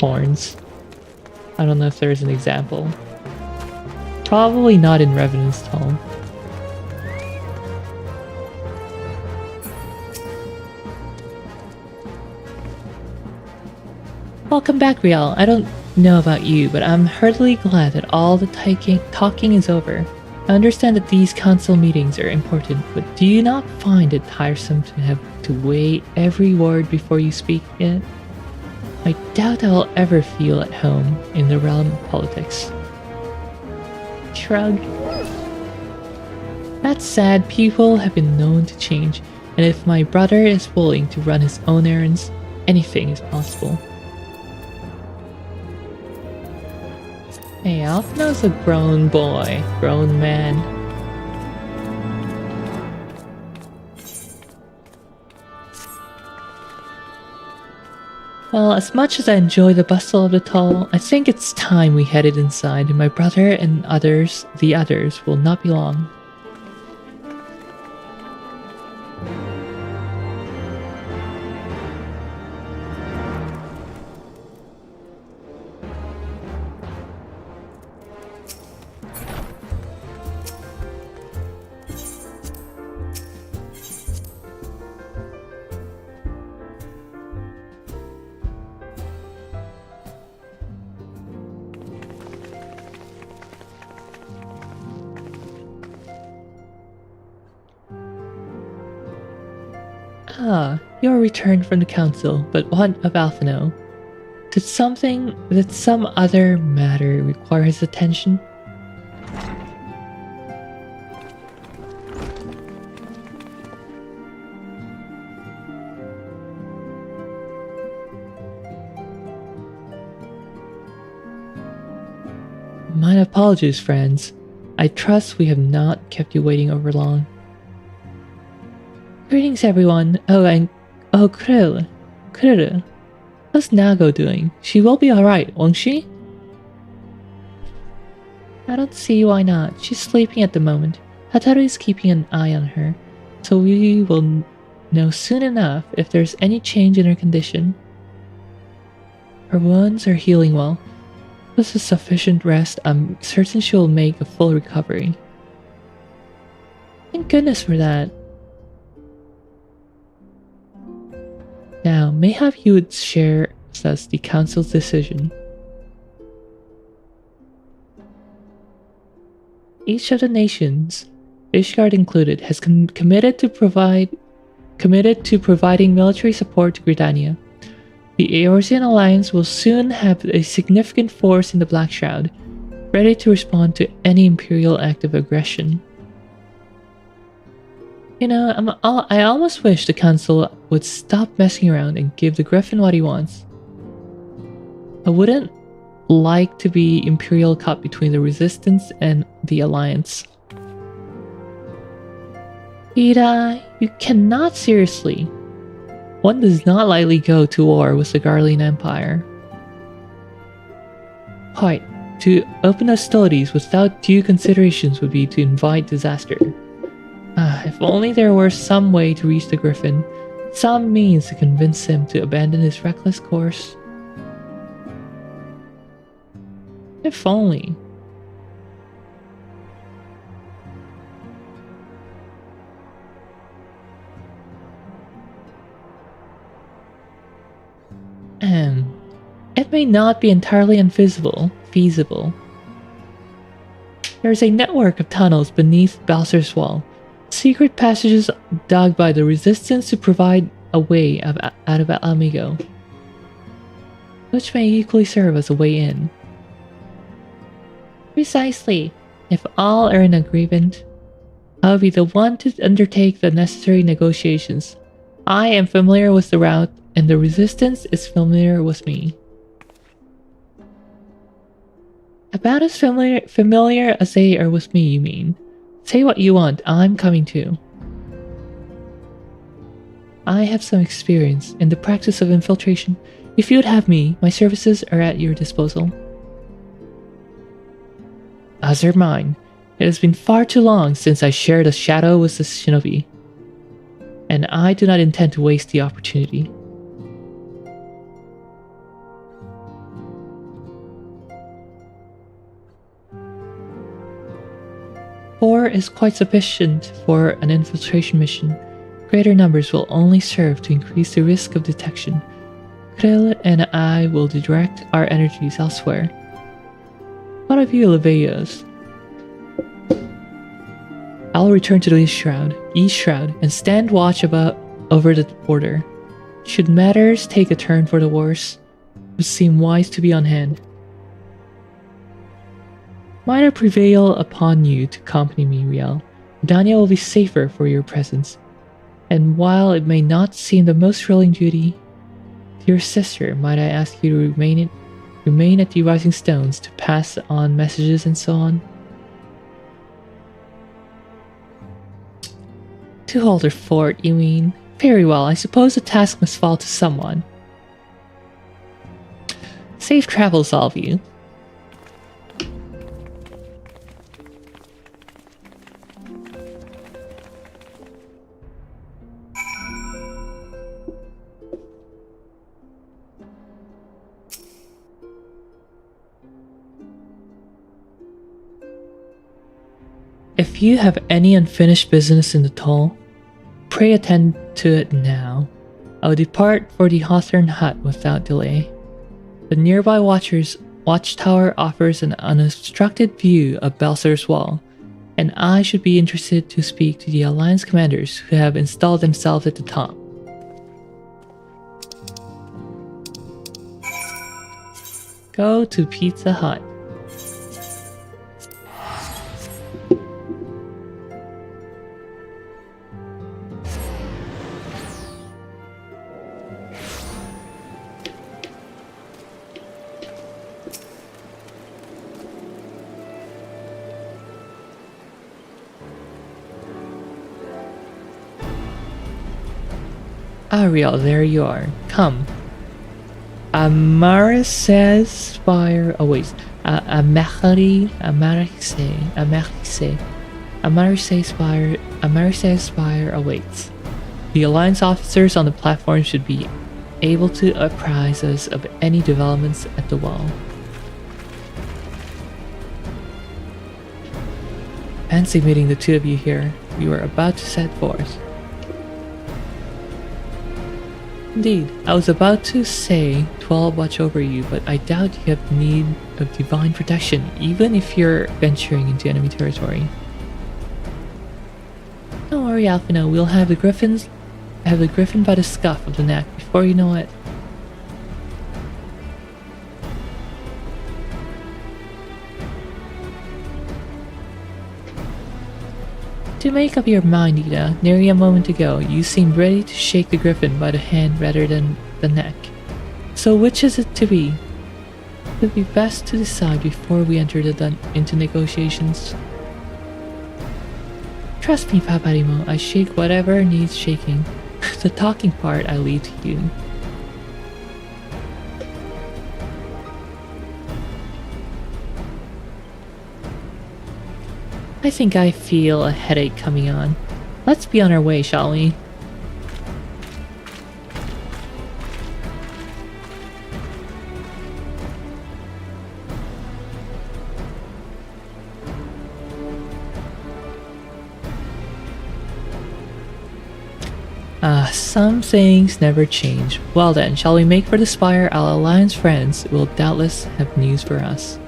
horns. I don't know if there's an example. Probably not in Revenant's Hall. Welcome back, Rial. I don't know about you, but I'm heartily glad that all the talking is over. I understand that these council meetings are important, but do you not find it tiresome to have to weigh every word before you speak it? I doubt I'll ever feel at home in the realm of politics. Shrug. That said, people have been known to change, and if my brother is willing to run his own errands, anything is possible. Hey, Alphina's a grown boy, grown man. Well, as much as I enjoy the bustle of the Tull, I think it's time we headed inside, and my brother and the others, will not be long. Ah, you are returned from the council, but what of Alphino? Did some other matter require his attention? My apologies, friends. I trust we have not kept you waiting over long. Greetings, everyone. Krill. How's Nago doing? She will be alright, won't she? I don't see why not. She's sleeping at the moment. Hataru is keeping an eye on her, so we will know soon enough if there's any change in her condition. Her wounds are healing well. With a sufficient rest, I'm certain she will make a full recovery. Thank goodness for that. Now, mayhap you would share with us the council's decision. Each of the nations, Ishgard included, has committed to providing military support to Gridania. The Eorzean alliance will soon have a significant force in the Black Shroud, ready to respond to any Imperial act of aggression. You know, I almost wish the Council would stop messing around and give the Griffin what he wants. I wouldn't like to be Imperial caught between the Resistance and the Alliance. Ida, you cannot seriously. One does not lightly go to war with the Garlean Empire. Quite. To open hostilities without due considerations would be to invite disaster. If only there were some way to reach the Griffin, some means to convince him to abandon his reckless course. If only. It may not be entirely feasible. There is a network of tunnels beneath Balser's wall, secret passages dug by the Resistance to provide a way out of Amigo, which may equally serve as a way in. Precisely. If all are in agreement, I'll be the one to undertake the necessary negotiations. I am familiar with the route, and the Resistance is familiar with me. About as familiar as they are with me, you mean? Say what you want, I'm coming too. I have some experience in the practice of infiltration. If you would have me, my services are at your disposal. As are mine. It has been far too long since I shared a shadow with the shinobi, and I do not intend to waste the opportunity. Four is quite sufficient for an infiltration mission. Greater numbers will only serve to increase the risk of detection. Krill and I will direct our energies elsewhere. What of you, Leveos? I'll return to the East Shroud, and stand watch over the border. Should matters take a turn for the worse, it would seem wise to be on hand. Might I prevail upon you to accompany me, Riel? Dania will be safer for your presence. And while it may not seem the most thrilling duty, dear sister, might I ask you to remain at the Rising Stones to pass on messages and so on? To hold her fort, you mean? Very well, I suppose the task must fall to someone. Safe travels, all of you. If you have any unfinished business in the toll, pray attend to it now. I will depart for the Hawthorne Hut without delay. The nearby watchtower offers an unobstructed view of Balser's Wall, and I should be interested to speak to the Alliance commanders who have installed themselves at the top. Go to Pizza Hut. Ariel, there you are. Come. Amarise Spire. Oh wait. Amarise Spire awaits. The Alliance officers on the platform should be able to apprise us of any developments at the wall. Fancy meeting the two of you here. We were about to set forth. Indeed, I was about to say 12 watch over you, but I doubt you have need of divine protection, even if you're venturing into enemy territory. Don't worry, Alphino, we'll have the griffin by the scuff of the neck before you know it. To make up your mind, Ida, nearly a moment ago, you seemed ready to shake the griffin by the hand rather than the neck. So which is it to be? It would be best to decide before we enter into negotiations. Trust me, Paparimo, I shake whatever needs shaking. The talking part I leave to you. I think I feel a headache coming on. Let's be on our way, shall we? Some things never change. Well then, shall we make for the spire? Our Alliance friends will doubtless have news for us.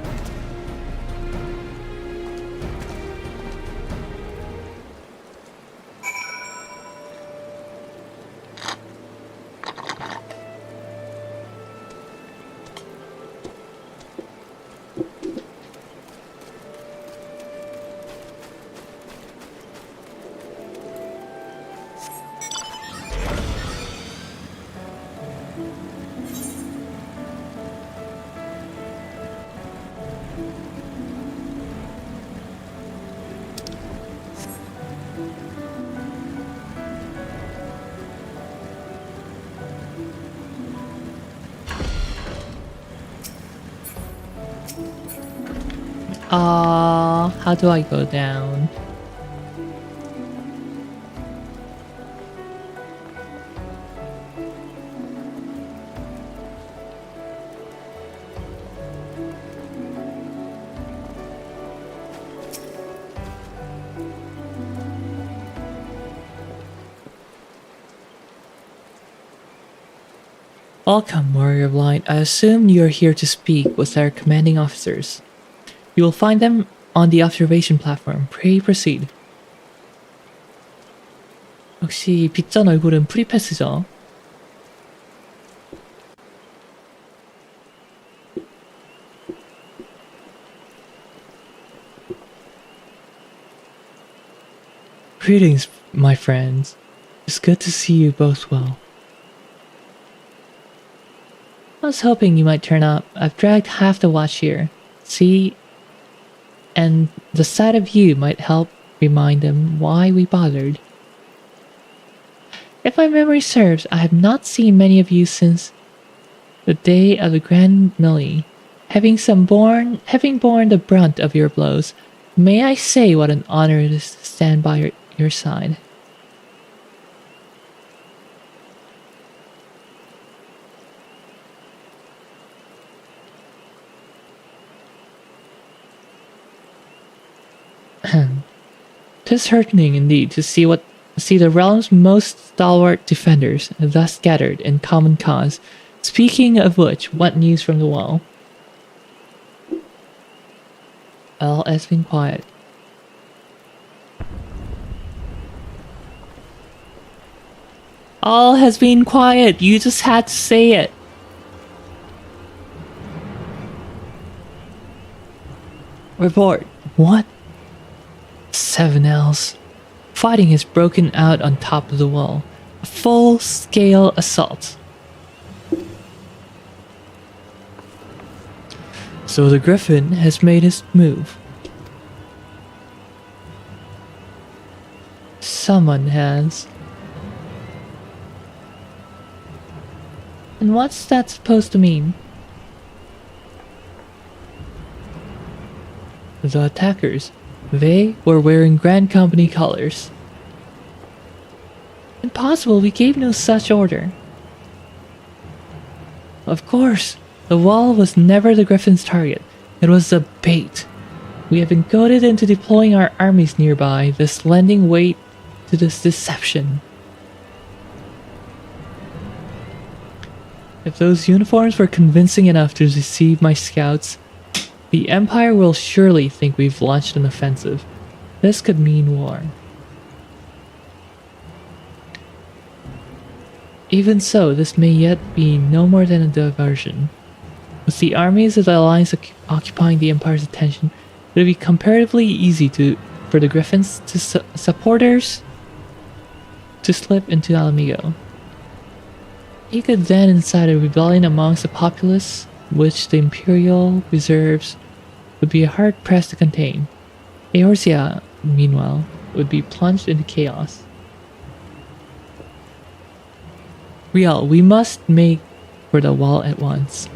How do I go down? Welcome, Warrior of Light. I assume you are here to speak with our commanding officers. You will find them on the observation platform. Pray proceed. 역시 빗전 얼굴은 프리패스죠. Greetings, my friends. It's good to see you both well. I was hoping you might turn up. I've dragged half the watch here. See? And the sight of you might help remind them why we bothered. If my memory serves, I have not seen many of you since the day of the Grand Melee. Having borne the brunt of your blows, may I say what an honor it is to stand by your side. Tis heartening indeed to see the realm's most stalwart defenders thus gathered in common cause. Speaking of which, what news from the wall? All has been quiet. All has been quiet. You just had to say it. Report. What? 7Ls. Fighting has broken out on top of the wall. A full-scale assault. So the Griffin has made his move. Someone has. And what's that supposed to mean? The attackers. They were wearing Grand Company colors. Impossible, we gave no such order. Of course, the wall was never the Griffin's target. It was a bait. We have been goaded into deploying our armies nearby, thus lending weight to this deception. If those uniforms were convincing enough to deceive my scouts, the Empire will surely think we've launched an offensive. This could mean war. Even so, this may yet be no more than a diversion. With the armies of the Alliance occupying the Empire's attention, it would be comparatively easy for the Griffins supporters to slip into Alamigo. He could then incite a rebellion amongst the populace, which the Imperial reserves would be hard-pressed to contain. Eorzea, meanwhile, would be plunged into chaos. Riel, we must make for the wall at once.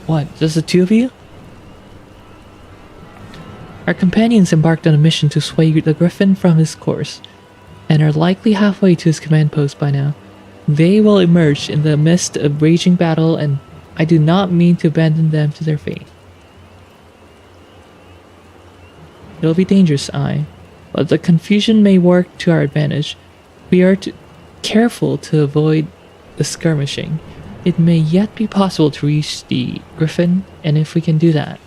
What, just the two of you? Our companions embarked on a mission to sway the Griffin from his course, and are likely halfway to his command post by now. They will emerge in the midst of raging battle, and I do not mean to abandon them to their fate. It'll be dangerous, but the confusion may work to our advantage. We are careful to avoid the skirmishing. It may yet be possible to reach the Griffin, and if we can do that.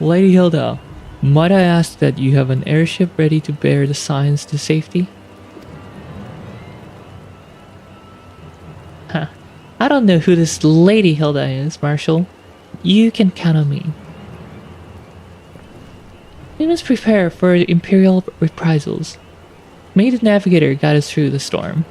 Lady Hilda, might I ask that you have an airship ready to bear the signs to safety? Huh. I don't know who this Lady Hilda is, Marshal. You can count on me. We must prepare for Imperial reprisals. May the Navigator guide us through the storm.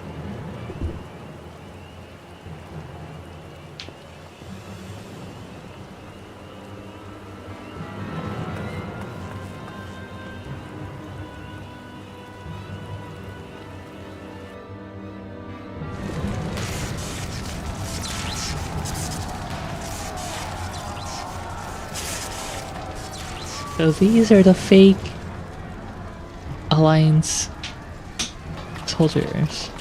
So these are the fake Alliance soldiers.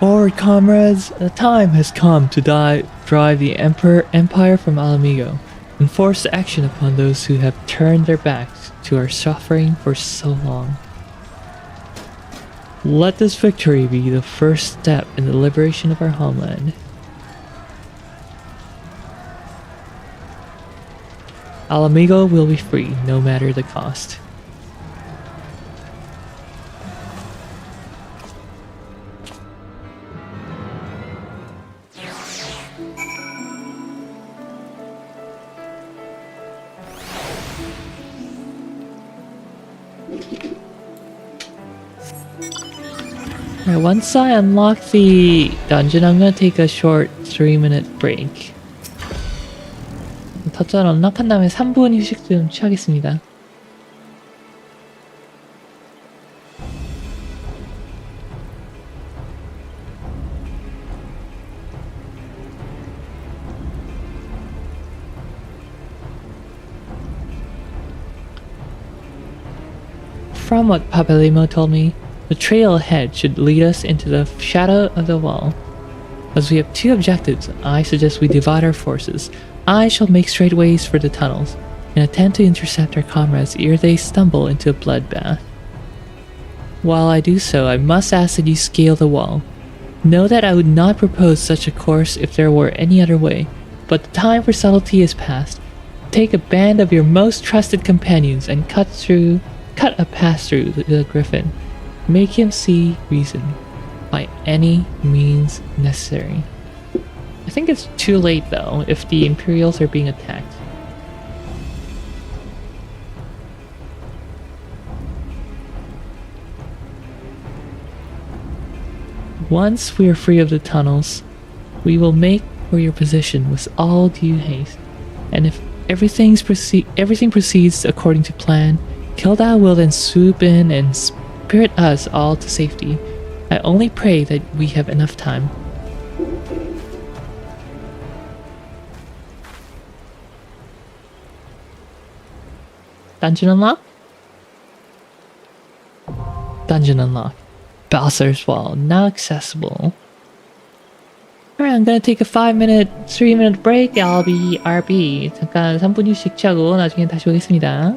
Forward, comrades! The time has come to drive the Empire from Alamigo and force action upon those who have turned their backs to our suffering for so long. Let this victory be the first step in the liberation of our homeland. Alamigo will be free, no matter the cost. Alright, once I unlock the dungeon, I'm gonna take a short 3-minute break. 덧전 언락한 다음에 3분 휴식 좀 취하겠습니다. From what Papalimo told me, the trail ahead should lead us into the shadow of the wall. As we have two objectives, I suggest we divide our forces. I shall make straight ways for the tunnels, and attempt to intercept our comrades ere they stumble into a bloodbath. While I do so, I must ask that you scale the wall. Know that I would not propose such a course if there were any other way, but the time for subtlety is past. Take a band of your most trusted companions and cut a path through the griffin. Make him see reason, by any means necessary. I think it's too late though, if the Imperials are being attacked. Once we are free of the tunnels, we will make for your position with all due haste. And if everything proceeds according to plan, Kilda will then swoop in and spirit us all to safety. I only pray that we have enough time. Dungeon unlock? Dungeon unlock. Bowser's Wall, now accessible. Alright, I'm gonna take a 3-minute break. I'll be RB. 잠깐 3분 휴식 취하고 나중에 다시 오겠습니다.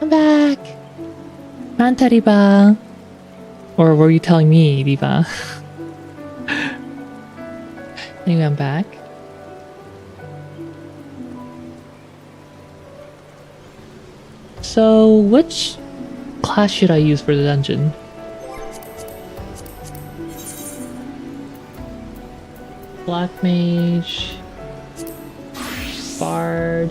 I'm back! Manta Riba! Or were you telling me, Riba? Anyway, I'm back. So, which class should I use for the dungeon? Black Mage, Bard,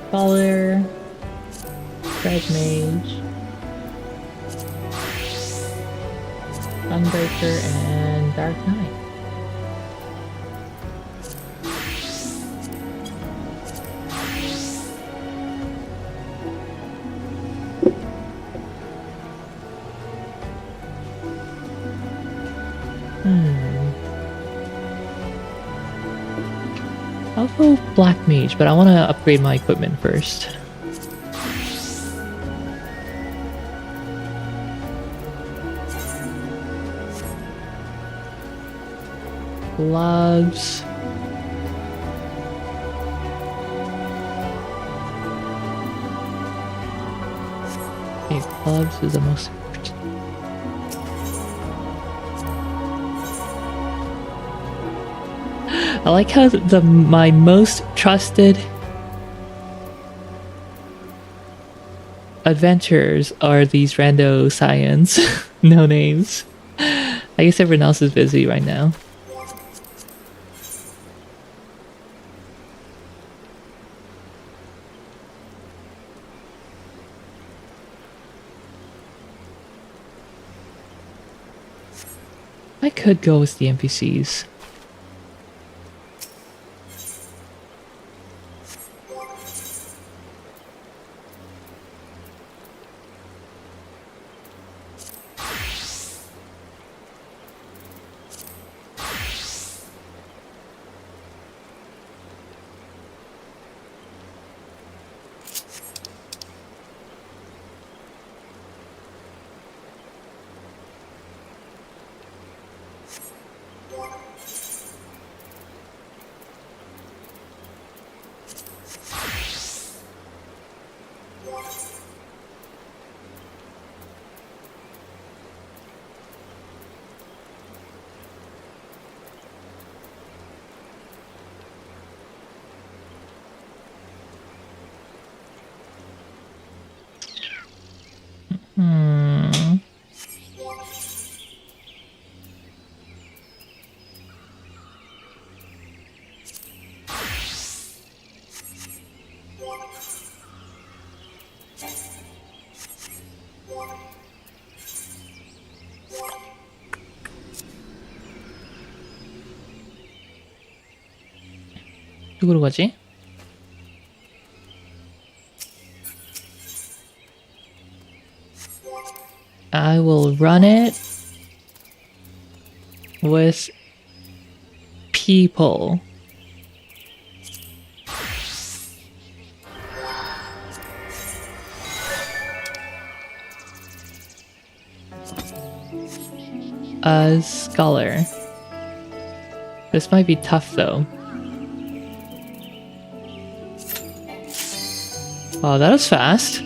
Scholar, Red Mage, Sunbreaker, and Dark Knight. I'll go Black Mage, but I want to upgrade my equipment first. Gloves. Okay, gloves is the most important. I like how my most trusted adventurers are these rando science. No names. I guess everyone else is busy right now. I could go with the NPCs. 누구로 가지? I will run it with people. A scholar. This might be tough though. Wow, that was fast.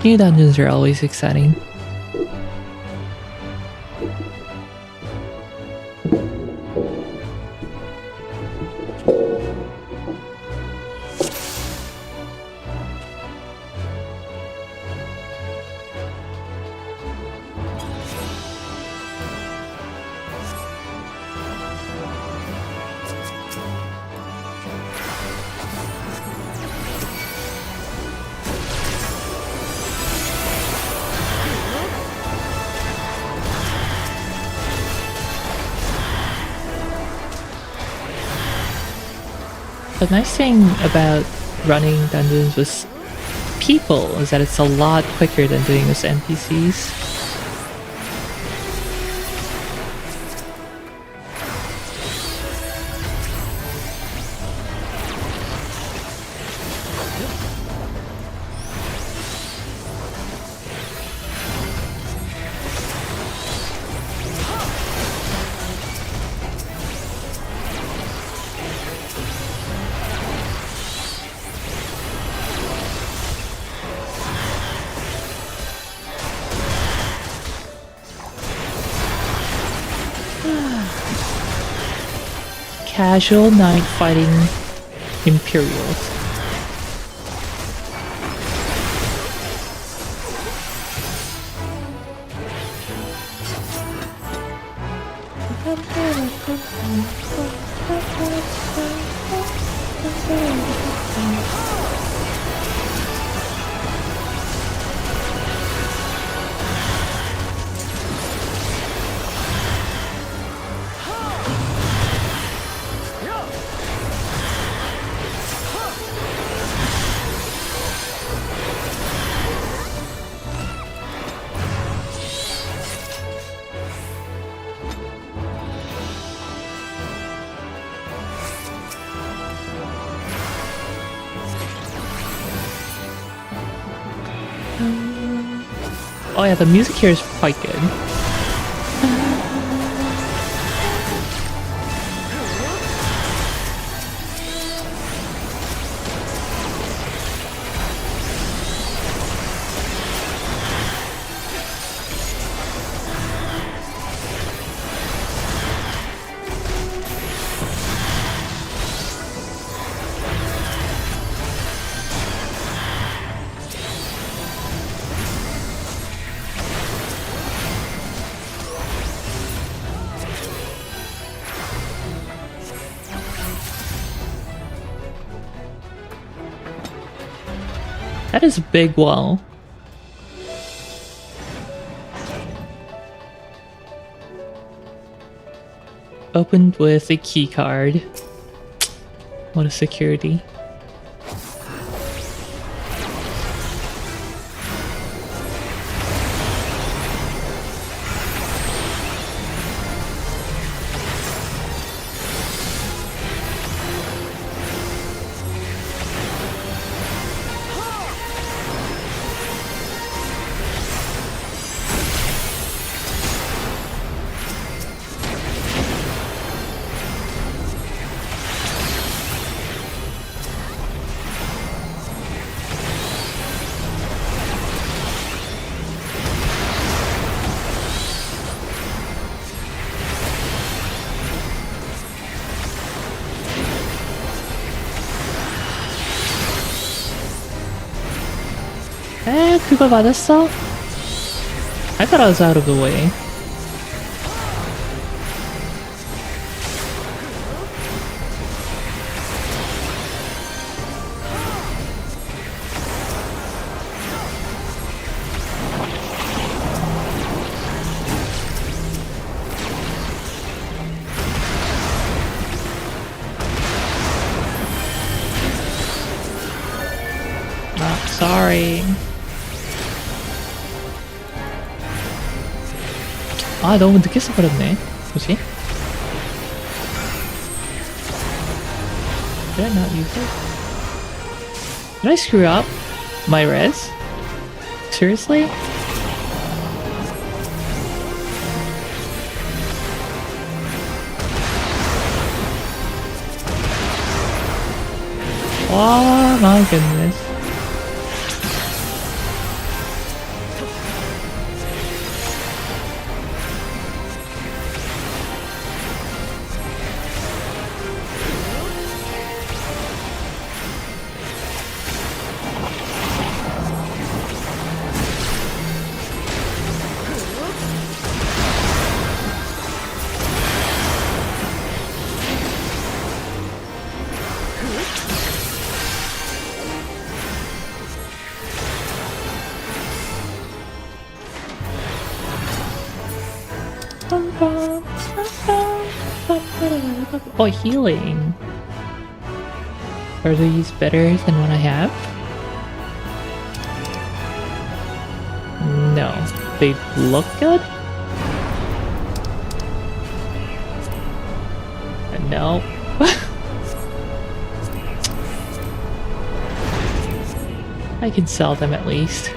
New dungeons are always exciting. The nice thing about running dungeons with people is that it's a lot quicker than doing this NPCs. Casual knight fighting Imperials. Oh yeah, the music here is quite good. That is a big wall. Opened with a key card. What a security. 그걸 맞았어? I thought I was out of the way. Sorry. 아, 너무 늦게 써버렸네. 뭐지? Did I not use it? Did I screw up my res? Seriously? Oh my goodness. Oh, healing. Are these better than what I have? No. They look good? No. I can sell them at least.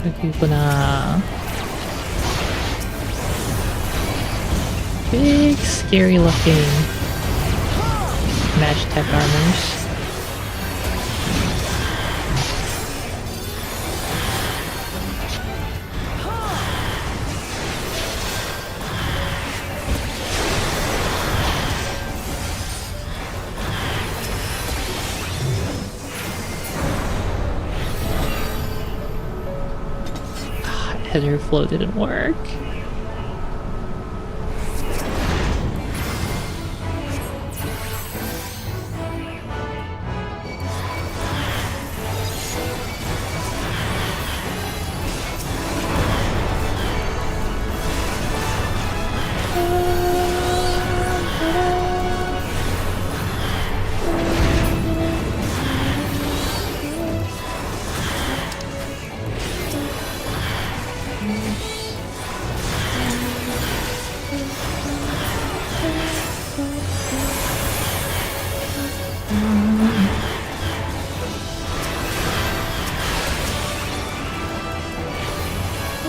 여기구나. Big, scary looking Magitech armors. Heather flow didn't work.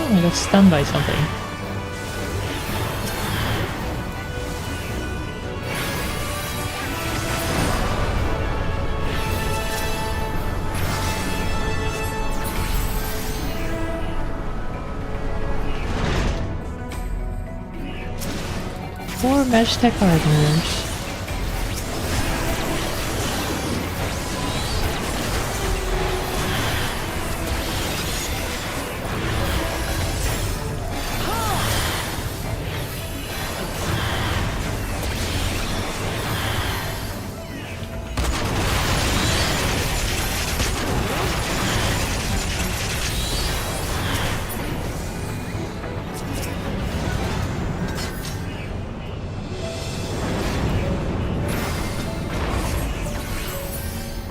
I got stunned by something. More Magitech armors.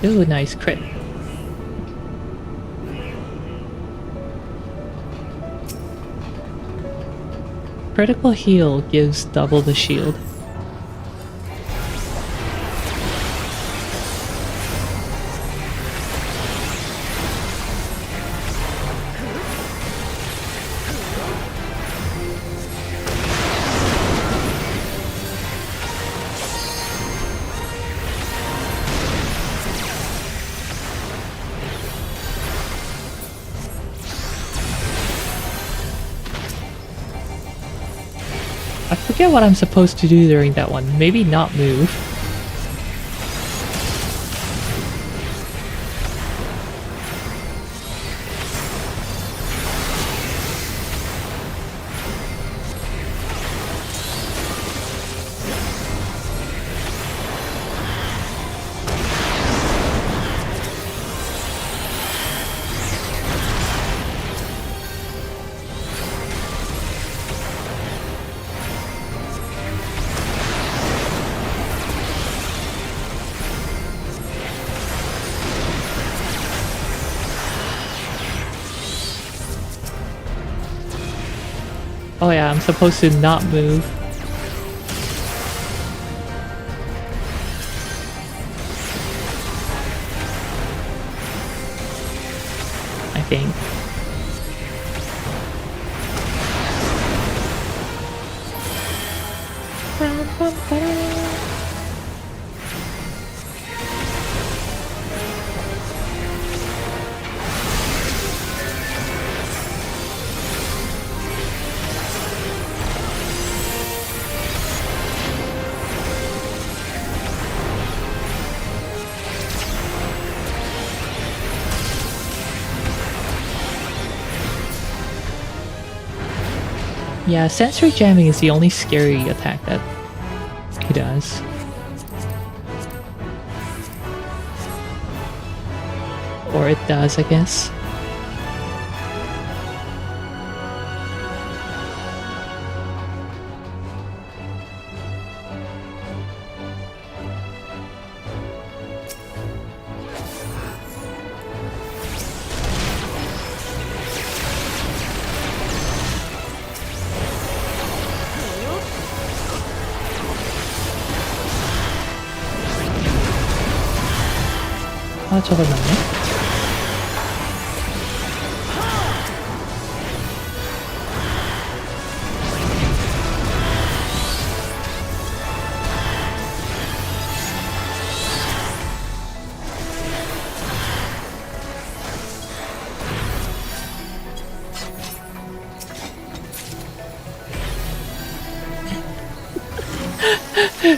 Ooh, nice crit. Critical heal gives double the shield. I forget what I'm supposed to do during that one. Maybe not move. Oh yeah, I'm supposed to not move. I think. Yeah, sensory jamming is the only scary attack that he does. Or it does, I guess. 아, 저걸 맞네.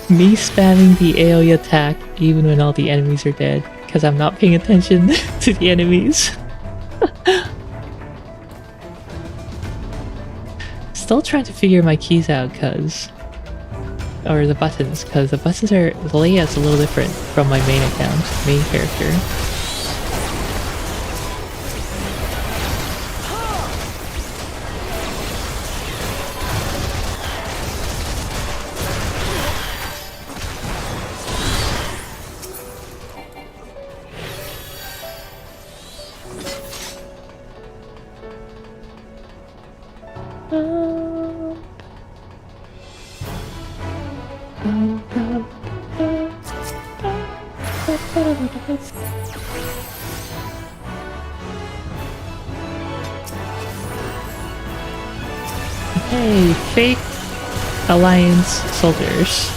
Me spamming the AoE attack even when all the enemies are dead, because I'm not paying attention to the enemies. Still trying to figure my keys out, or the buttons, because the buttons are, the layout's a little different from my main account, main character. Hey, fake Alliance soldiers.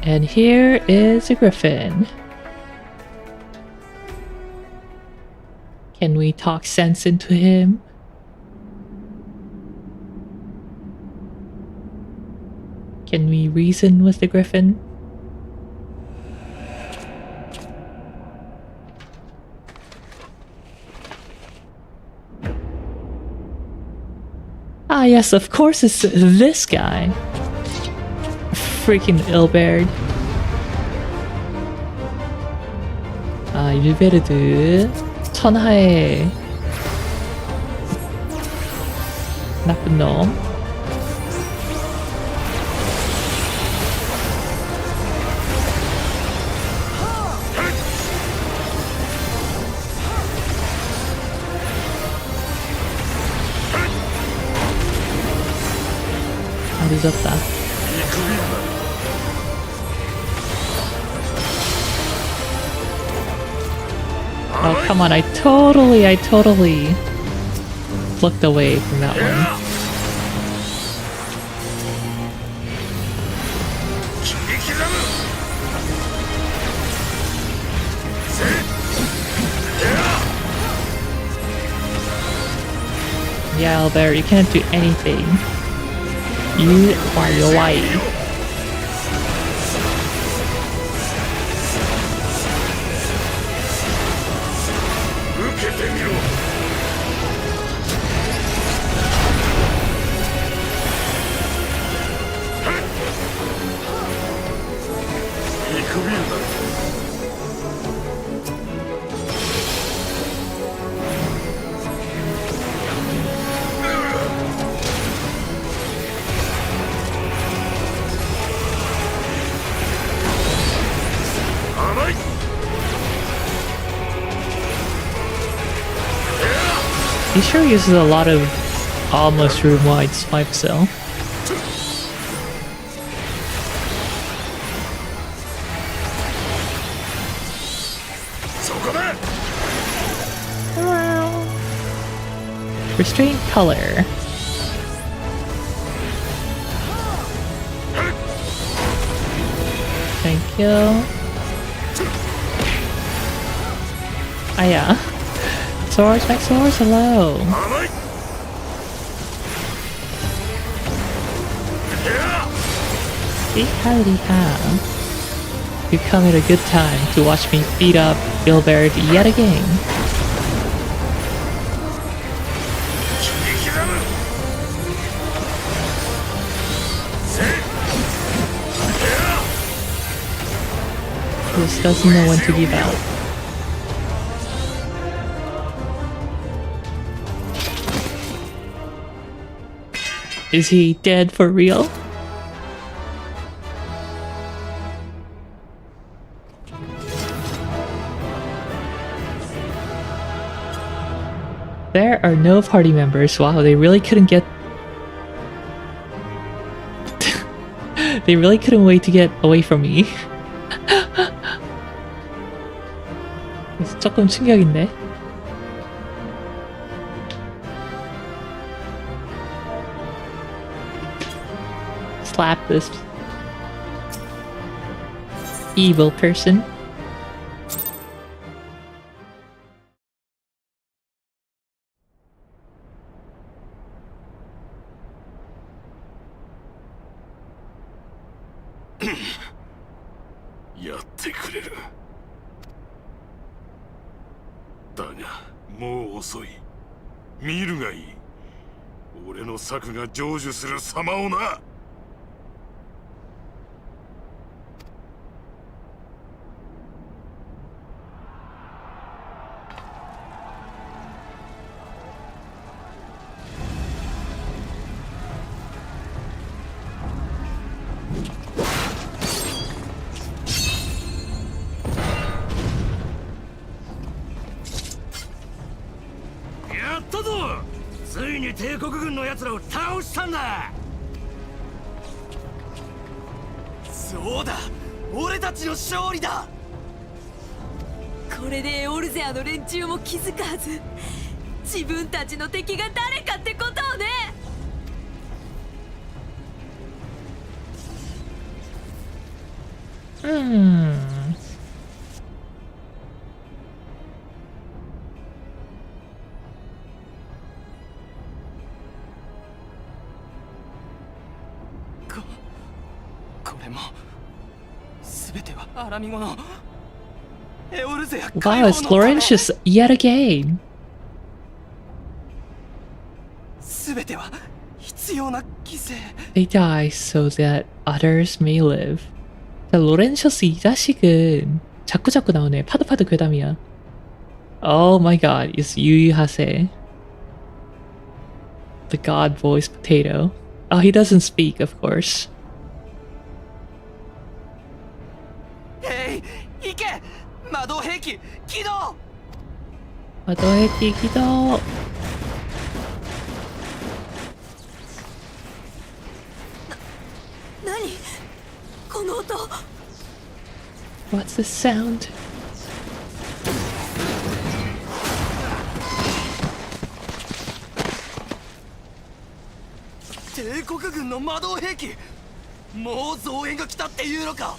And here is a griffin. Can we talk sense into him? Can we reason with the griffin? Ah yes, of course it's this guy. Freaking Ilberd. 아, 일베르드. 천하의 나쁜 놈. 아, 늦었다. Oh, come on, I totally looked away from that one. Yeah, Albert, you can't do anything. You are your wife. He sure uses a lot of almost room-wide swipe cell. Restraint color. Thank you. Ah, yeah. Swords, back swords, hello. Howdy how. You come at a good time to watch me beat up Gilbert yet again. This doesn't know when to give out. Is he dead for real? There are no party members. Wow, they really couldn't get... they really couldn't wait to get away from me. 조금 충격인데? Slap this evil person. Wow, it's Laurentius yet again. They die so that others may live. 로렌셔스 이 자식은 자꾸 나오네. 파도 괴담이야. Oh my god, it's 유유하세. The god voice potato. Oh, he doesn't speak, of course. 마도해기 기도! 마도해기 기도!何? この音? What's the sound? 대국군の魔導兵器もう増援が来たっていうのか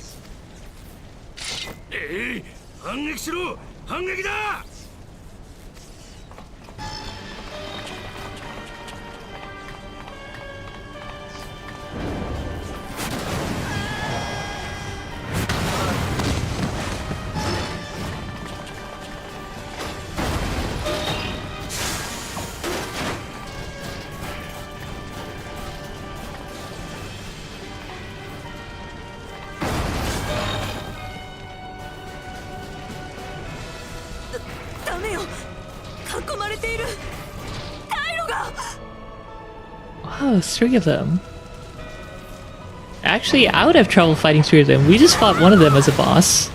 反撃しろ反撃だWow, 3 of them. Actually, I would have trouble fighting 3 of them. We just fought one of them as a boss.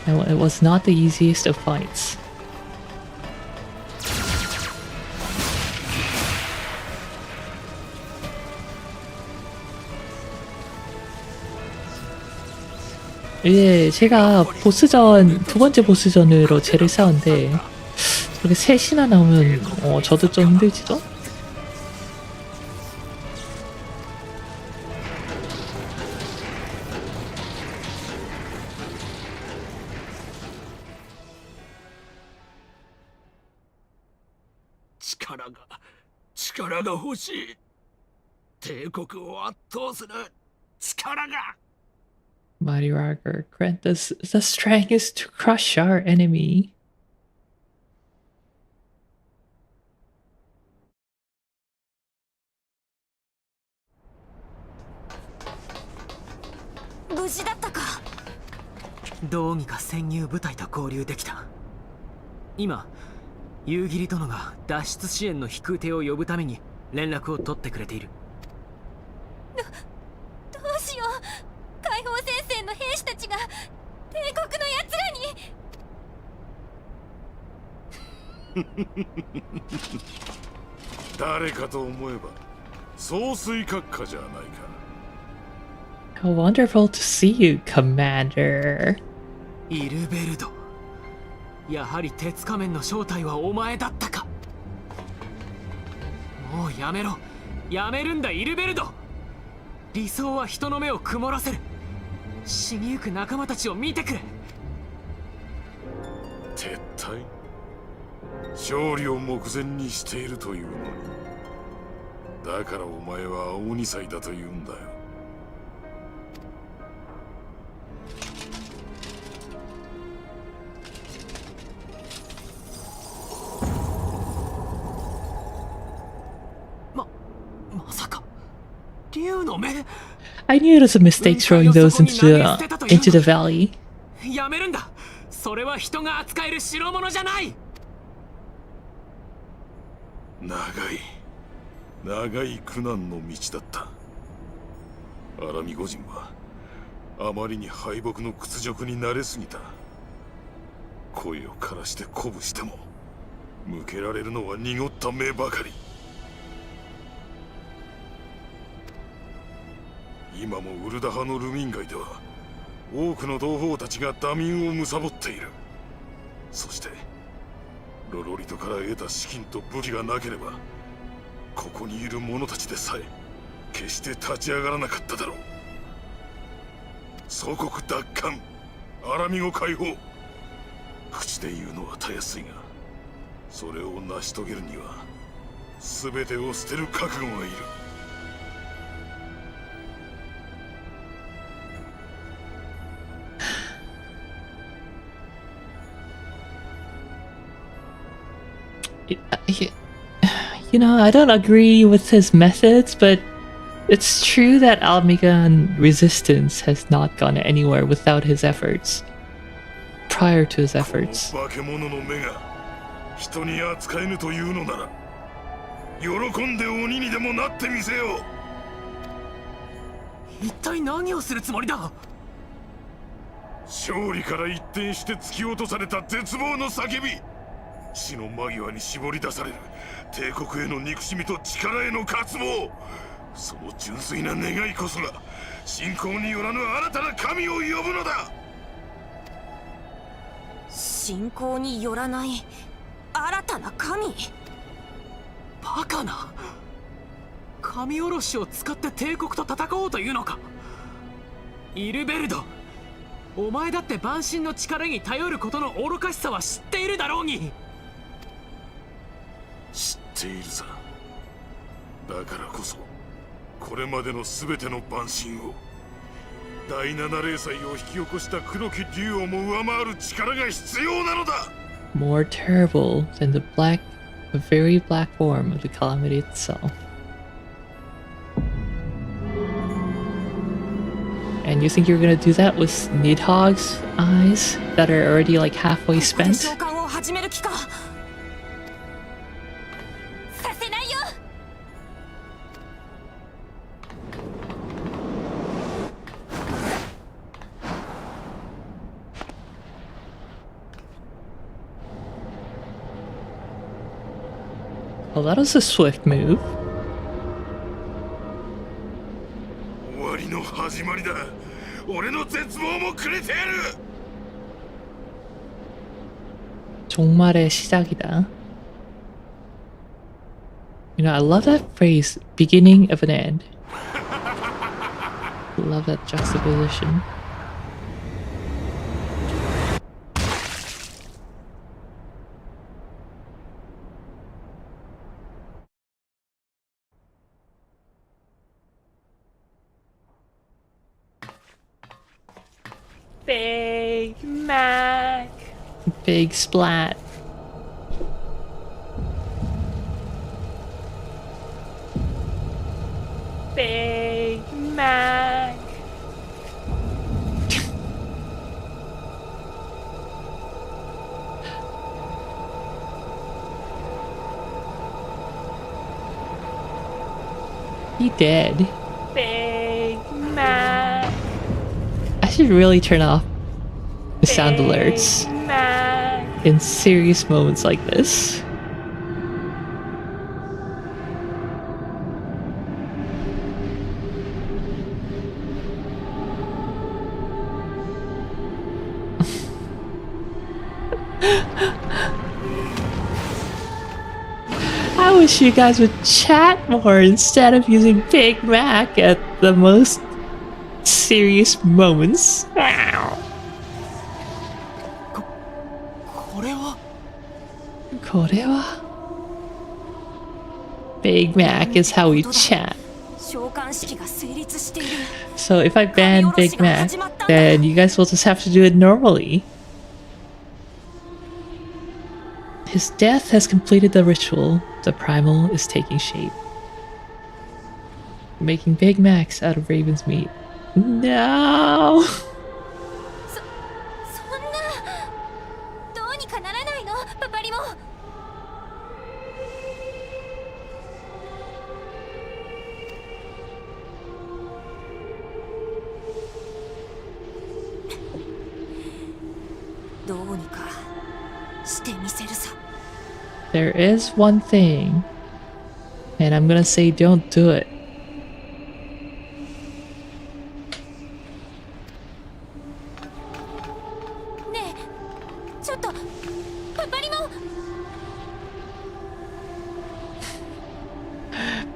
No, it was not the easiest of fights. 이제 제가 보스전 두 번째 보스전으로 쟤를 싸운데 저렇게 셋이나 나오면 저도 좀 힘들지도?力が欲しい。帝国を圧倒する力が。 Mighty Rocker, grant us the strength to crush our enemy. 無事だったか。どうにか潜入部隊と合流できた。今夕霧殿が脱出支援の飛空艇を呼ぶために連絡を取ってくれている。どうしよう。解放戦線の兵士たちが帝国のやつらに。誰かと思えば総帥閣下じゃないか。 How wonderful to see you, Commander. イルベルド、やはり鉄仮面の正体はお前だったか。もうやめろ、やめるんだイルベルド。理想は人の目を曇らせる。死にゆく仲間たちを見てくれ。撤退？勝利を目前にしているというのに、だからお前は青二歳だと言うんだよ。 まさか竜の目。 I knew it was a mistake throwing those into the valley. やめるんだ。それは人が扱える代物じゃない。長い苦難の道だった。アラミ御人はあまりに敗北の屈辱に慣れすぎた。声を枯らして鼓舞しても向けられるのは濁った目ばかり。今もウルダ派のルミン街では多くの同胞たちがダ民を貪っている。そしてロロリトから得た資金と武器がなければここにいる者たちでさえ決して立ち上がらなかっただろう。祖国奪還、アラミゴ解放、口で言うのはたやすいが、それを成し遂げるには全てを捨てる覚悟がいる。 You know, I don't agree with his methods, but it's true that Almigan resistance has not gone anywhere without his efforts. Prior to his efforts. 化け物の目が人に扱えぬというのなら、喜んで鬼にでもなってみせよ一体何をするつもりだ。勝利から一転して突き落とされた絶望の叫び。 死の間際に絞り出される帝国への憎しみと力への渇望、その純粋な願いこそが信仰によらぬ新たな神を呼ぶのだ。信仰によらない新たな神。バカな。神おろしを使って帝国と戦おうというのか。イルベルド、お前だって万神の力に頼ることの愚かしさは知っているだろうに。 知っているさ。だからこそこれまでの全ての万神を、第七霊祭を引き起こした黒き竜をも上回る力が必要なのだ。 More terrible than the very black form of the calamity itself. And you think you're gonna do that with Nidhogg's eyes that are already like halfway spent? 召喚を始める気か。 Well, that was a swift move. 終わりの始まりだ。俺の絶望もくれてやる。 종말의 시작이다. You know, I love that phrase, beginning of an end. Love that juxtaposition. Big Mac. Big splat. Big Mac. He did. Big Mac. I should really turn off the sound alerts in serious moments like this. I wish you guys would chat more instead of using Big Mac at the most serious moments. これは Big Mac is how we chat. So if I ban Big Mac, then you guys will just have to do it normally. His death has completed the ritual. The primal is taking shape. Making Big Macs out of Raven's meat. No! そんなどうにかならないのパパリモ。どうにかしてみせるさ。 There is one thing, and I'm gonna say don't do it. ねえ、ちょっとパパリモ。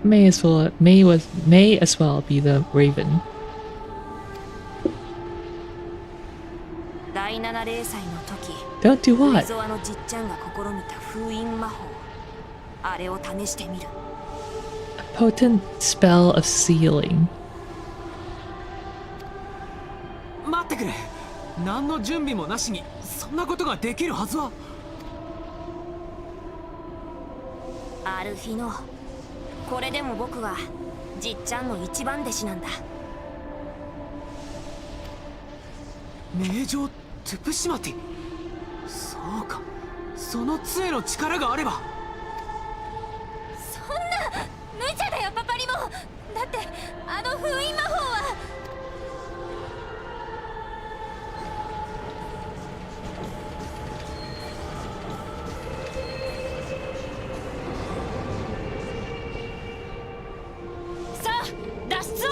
May as well be the Raven. 第7零歳の時 Don't do エ what? ゾアのじっちゃんが試みた封印魔法あれを試してみる A potent spell of sealing. 待ってくれ。何の準備もなしにそんなことができるはずは。アルフィノこれでも僕はじっちゃんの一番弟子なんだ名城トゥプシマティ。そうか、その杖の力があれば。そんな無茶だよパパリモ。だってあの封印魔法は。 さあ脱出を。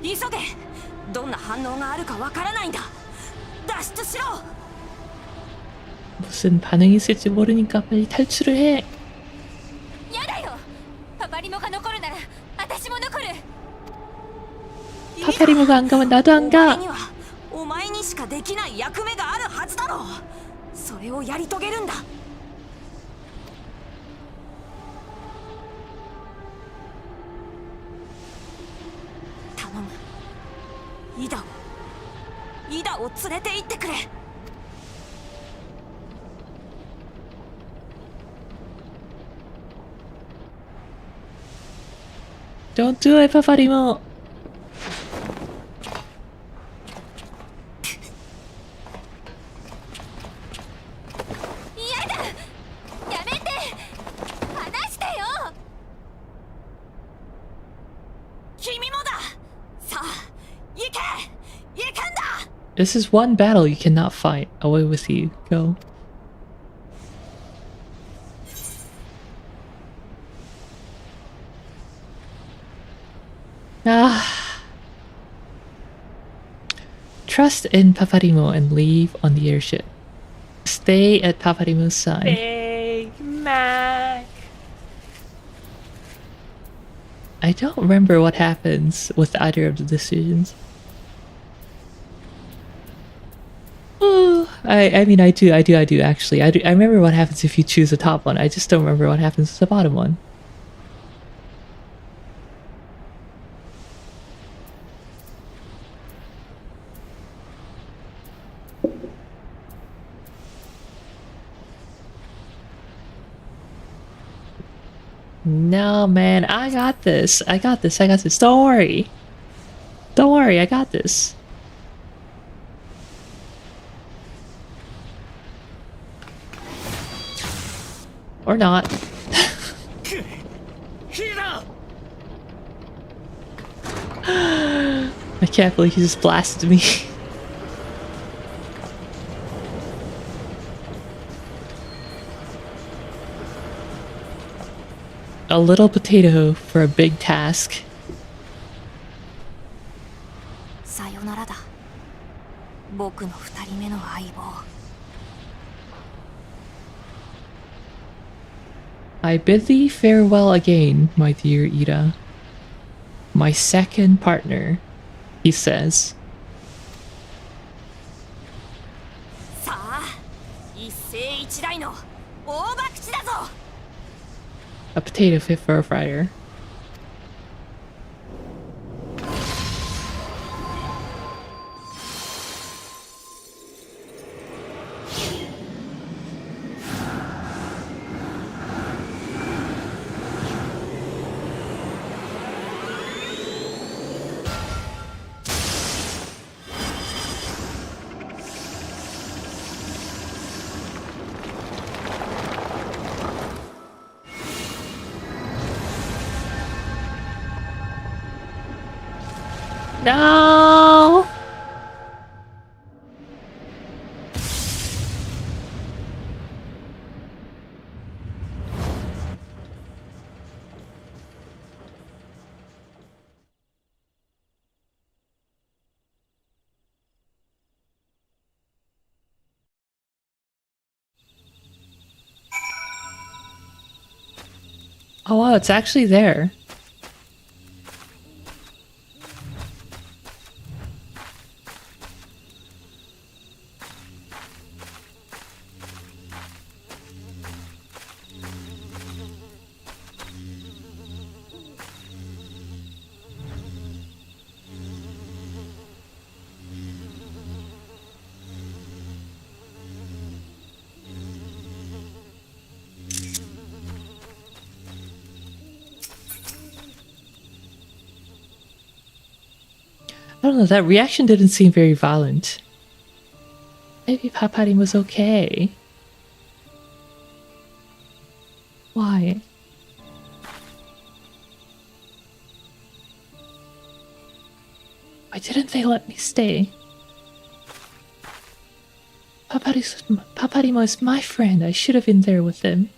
急げどんな反応があるかわからないんだ脱出しろ 무슨 반응이 있을지 모르니까 빨리 탈출을 해. やだよ。パパリモが残るなら私も残る。 파파리모가 안 가면 나도 안 お前 가. にはお前にしかできない役目があるはずだろうそれをやり遂げるんだ頼むイダを連れて行ってくれ Don't do it, 파파리모. やだ。やめて。離してよ。君もださあ行け行くんだ This is one battle you cannot fight. Away with you. Go. Ah. Trust in Paparimo and leave on the airship. Stay at Paparimo's side. Big Mac. I don't remember what happens with either of the decisions. Oh, I mean, I do actually. I remember what happens if you choose the top one. I just don't remember what happens with the bottom one. No, man, I got this. I got this. Don't worry. Don't worry, I got this. Or not. I can't believe he just blasted me. A little potato for a big task. さよならだ。僕の二人目の相棒。I bid thee farewell again, my dear Ida. My second partner, he says. さあ、一世一代の大博打だぞ。 A potato fit for a fryer. No! Oh wow, it's actually there. I don't know, that reaction didn't seem very violent. Maybe Paparin was okay. Why? Why didn't they let me stay? Paparimo is my friend. I should have been there with him.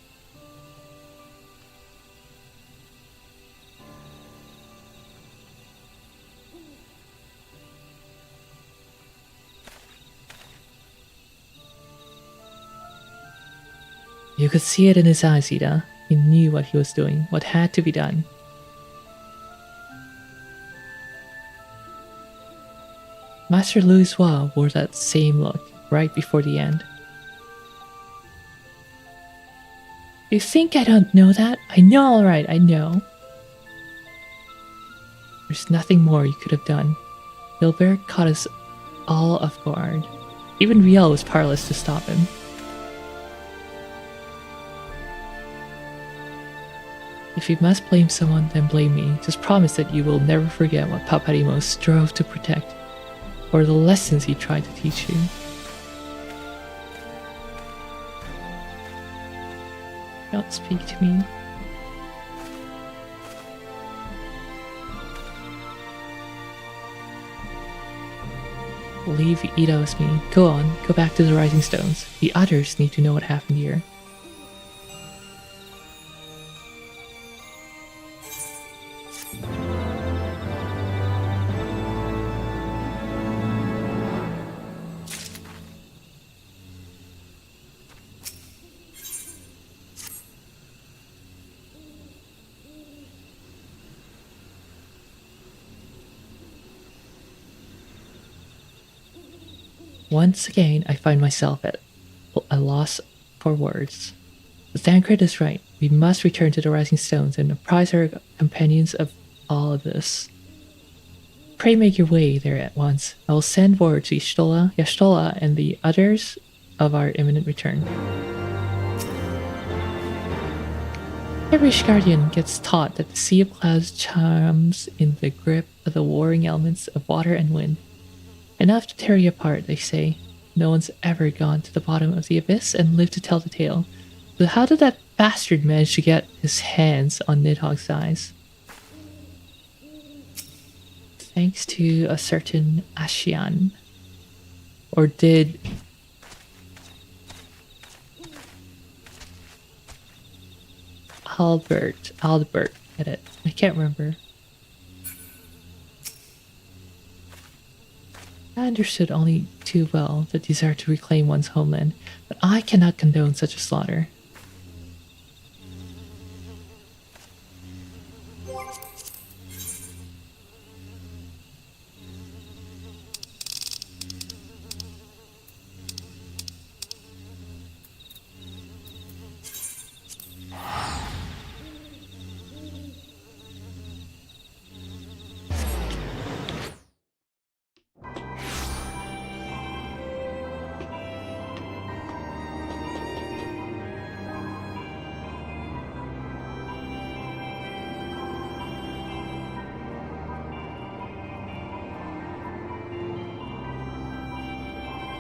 You could see it in his eyes, Ida. He knew what he was doing, what had to be done. Master Louis wore that same look right before the end. You think I don't know that? I know, alright, I know. There's nothing more you could have done. Gilbert caught us all off guard. Even Riel was powerless to stop him. If you must blame someone, then blame me. Just promise that you will never forget what Paparimo strove to protect, or the lessons he tried to teach you. Don't speak to me. Leave Ida with me. Go on, go back to the Rising Stones. The others need to know what happened here. Once again, I find myself at a loss for words. The Thancred is right. We must return to the Rising Stones and apprise our companions of all of this. Pray make your way there at once. I will send word to Yashtola, and the others of our imminent return. Every Ishgardian gets taught that the Sea of Clouds charms in the grip of the warring elements of water and wind. Enough to tear you apart, they say. No one's ever gone to the bottom of the abyss and lived to tell the tale. So how did that bastard manage to get his hands on Nidhogg's eyes? Thanks to a certain Ashian. Or did... Albert get it? I can't remember. I understood only too well the desire to reclaim one's homeland, but I cannot condone such a slaughter.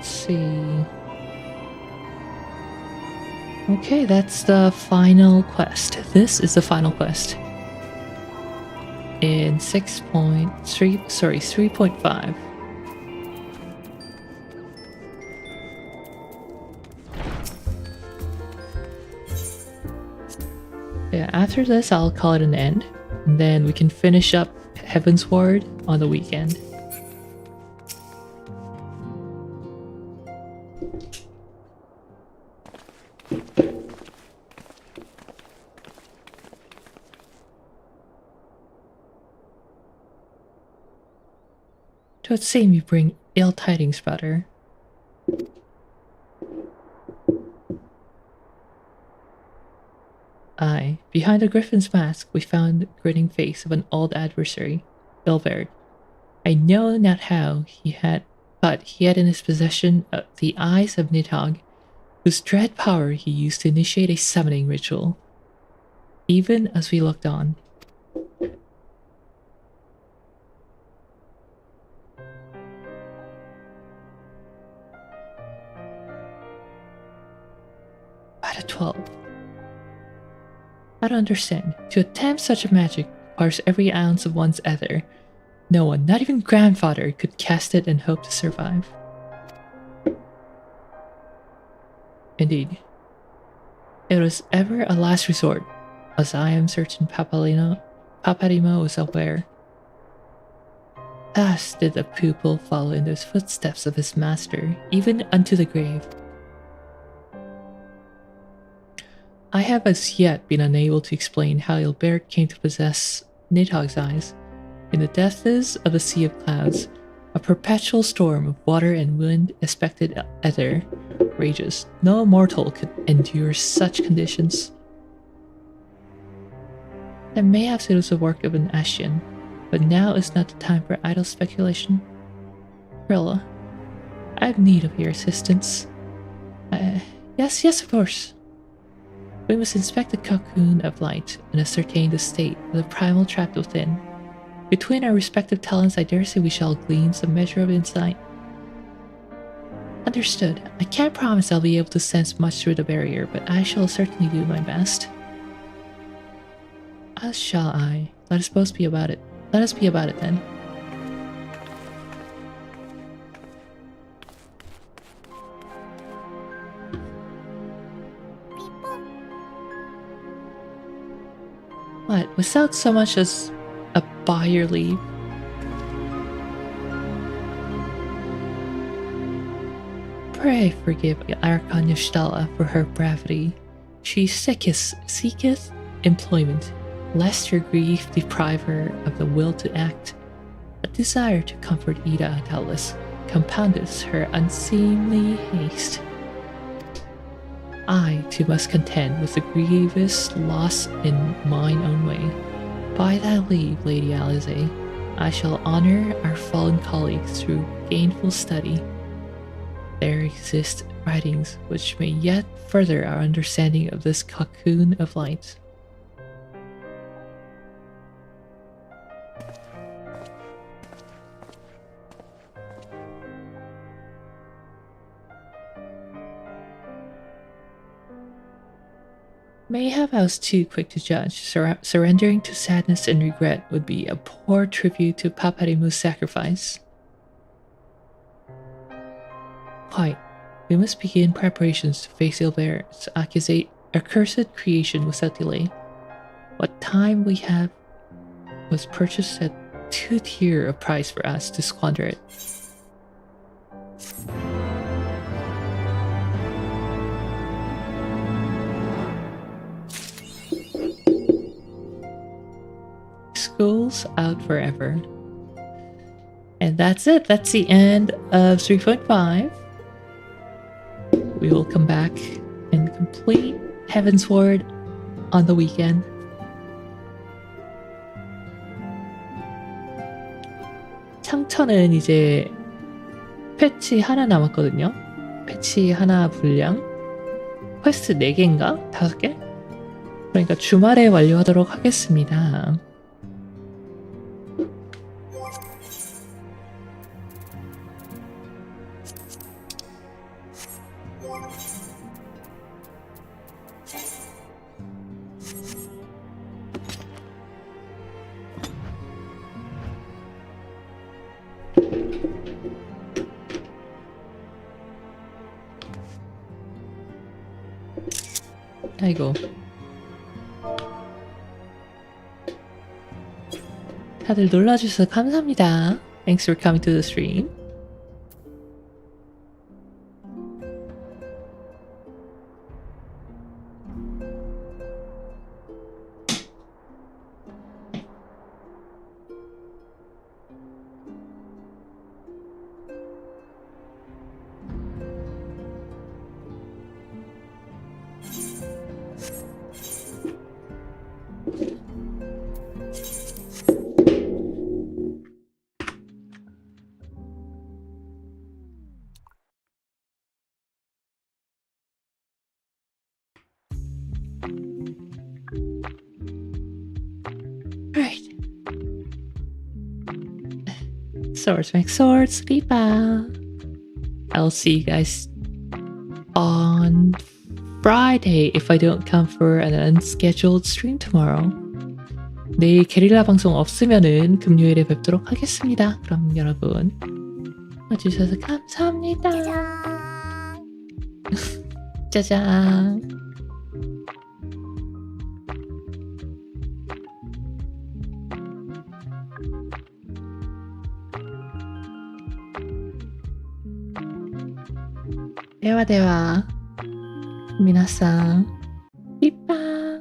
See. Okay, that's the final quest. This is the final quest. In 3.5. Yeah, after this I'll call it an end. And then we can finish up Heaven's Ward on the weekend. Twould seem you bring ill tidings, brother. Aye, behind the griffin's mask we found the grinning face of an old adversary, Ilverd. I know not how but he had in his possession the eyes of Nidhogg, whose dread power he used to initiate a summoning ritual. Even as we looked on, at 12. I don't understand. To attempt such a magic requires every ounce of one's ether. No one, not even grandfather, could cast it and hope to survive. Indeed. It was ever a last resort, as I am certain Paparimo was aware. Thus did the pupil follow in those footsteps of his master, even unto the grave. I have as yet been unable to explain how Ilbert came to possess Nidhogg's eyes. In the depths of the Sea of Clouds, a perpetual storm of water and wind-aspected ether rages. No mortal could endure such conditions. Then mayhaps it was the work of an Ashian, but now is not the time for idle speculation. Rilla, I have need of your assistance. Yes, of course. We must inspect the cocoon of light and ascertain the state of the primal trapped within. Between our respective talents, I dare say we shall glean some measure of insight. Understood. I can't promise I'll be able to sense much through the barrier, but I shall certainly do my best. As shall I. Let us both be about it. Let us be about it then. What, without so much as a by your leave? Pray forgive Archon Yshtala for her bravity. She seeketh employment, lest her grief deprive her of the will to act. A desire to comfort Ida, doubtless. compounded her unseemly haste. I too must contend with the grievous loss in mine own way. By thy leave, Lady Eorzea, I shall honor our fallen colleagues through gainful study. There exist writings which may yet further our understanding of this cocoon of light. Mayhap I was too quick to judge. Surrendering to sadness and regret would be a poor tribute to Paparimu's sacrifice. Quite. We must begin preparations to face Ilbert's accursed creation without delay. What time we have was purchased at too dear a price for us to squander it. School's out forever. And that's it. That's the end of 3.5. We will come back and complete Heavensward on the weekend. 상처는 이제 패치 하나 남았거든요. 패치 하나 분량. 퀘스트 4개인가? 5개? 그러니까 주말에 완료하도록 하겠습니다. 아이고. 다들 놀러주셔서 감사합니다. Thanks for coming to the stream. Alright. Swords make swords. Pipa. I'll see you guys on Friday if I don't come for an unscheduled stream tomorrow. 내일 게릴라 방송 없으면은 금요일에 뵙도록 하겠습니다. 그럼 여러분 와주셔서 감사합니다. 짜잔. 대화. 皆さん、ピッパー。